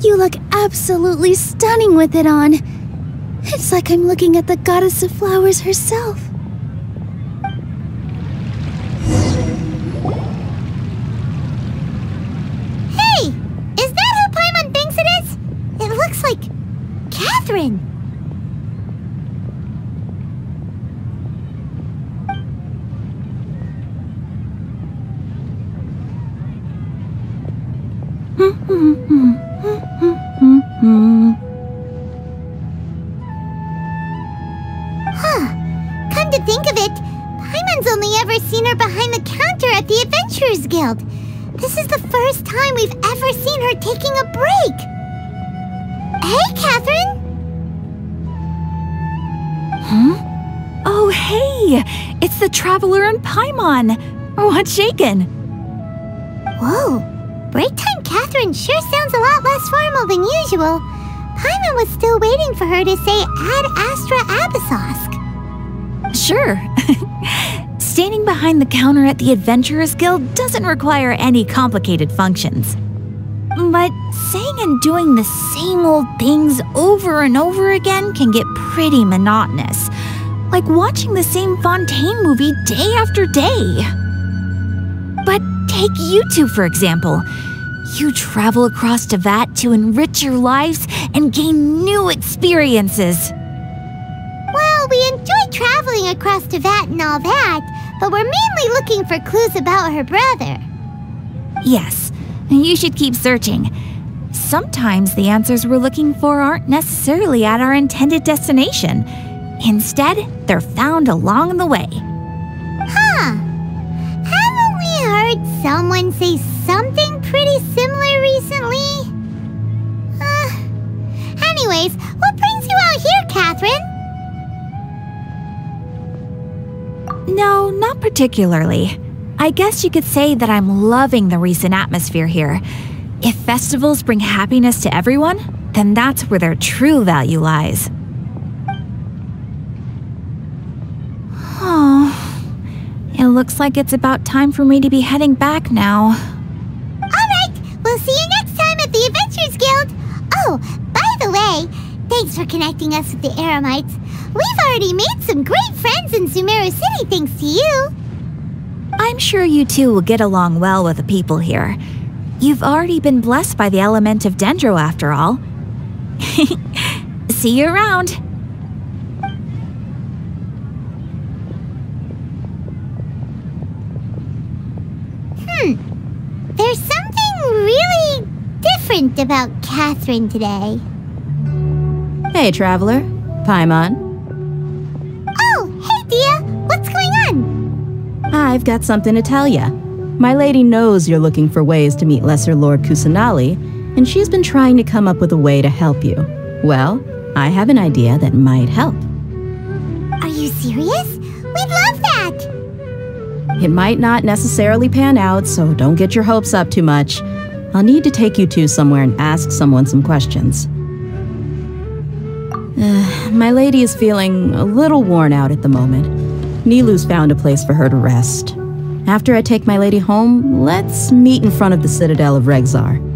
you look absolutely stunning with it on. It's like I'm looking at the goddess of flowers herself. Hey! Is that who Paimon thinks it is? It looks like Catherine. Come to think of it, Paimon's only ever seen her behind the counter at the Adventurers Guild. This is the first time we've ever seen her taking a break. Hey, Catherine! Huh? Oh, hey! It's the Traveler and Paimon! What's shaken? Whoa! Break time Catherine sure sounds a lot less formal than usual. Paimon was still waiting for her to say Ad Astra Abyssosque. Sure. Standing behind the counter at the Adventurers Guild doesn't require any complicated functions. But saying and doing the same old things over and over again can get pretty monotonous. Like watching the same Fontaine movie day after day. But take you two, for example. You travel across Tevat to enrich your lives and gain new experiences. Well, we enjoy traveling across Tevat and all that, but we're mainly looking for clues about her brother. Yes, you should keep searching. Sometimes the answers we're looking for aren't necessarily at our intended destination. Instead, they're found along the way. Huh. Haven't we heard someone say something pretty similar recently? Anyways, what brings you out here, Catherine? No, not particularly. I guess you could say that I'm loving the recent atmosphere here. If festivals bring happiness to everyone, then that's where their true value lies. Oh, it looks like it's about time for me to be heading back now. Alright, we'll see you next time at the Adventurers Guild. Oh, by the way, thanks for connecting us with the Eremites. We've already made some great friends in Sumeru City thanks to you. I'm sure you two will get along well with the people here. You've already been blessed by the element of Dendro after all. See you around. There's something really different about Catherine today. Hey, Traveler. Paimon. Oh, hey, Dia. What's going on? I've got something to tell ya. My lady knows you're looking for ways to meet Lesser Lord Kusanali, and she's been trying to come up with a way to help you. Well, I have an idea that might help. Are you serious? We'd love that! It might not necessarily pan out, so don't get your hopes up too much. I'll need to take you two somewhere and ask someone some questions. My lady is feeling a little worn out at the moment. Nilu's found a place for her to rest. After I take my lady home, let's meet in front of the Citadel of Regzar.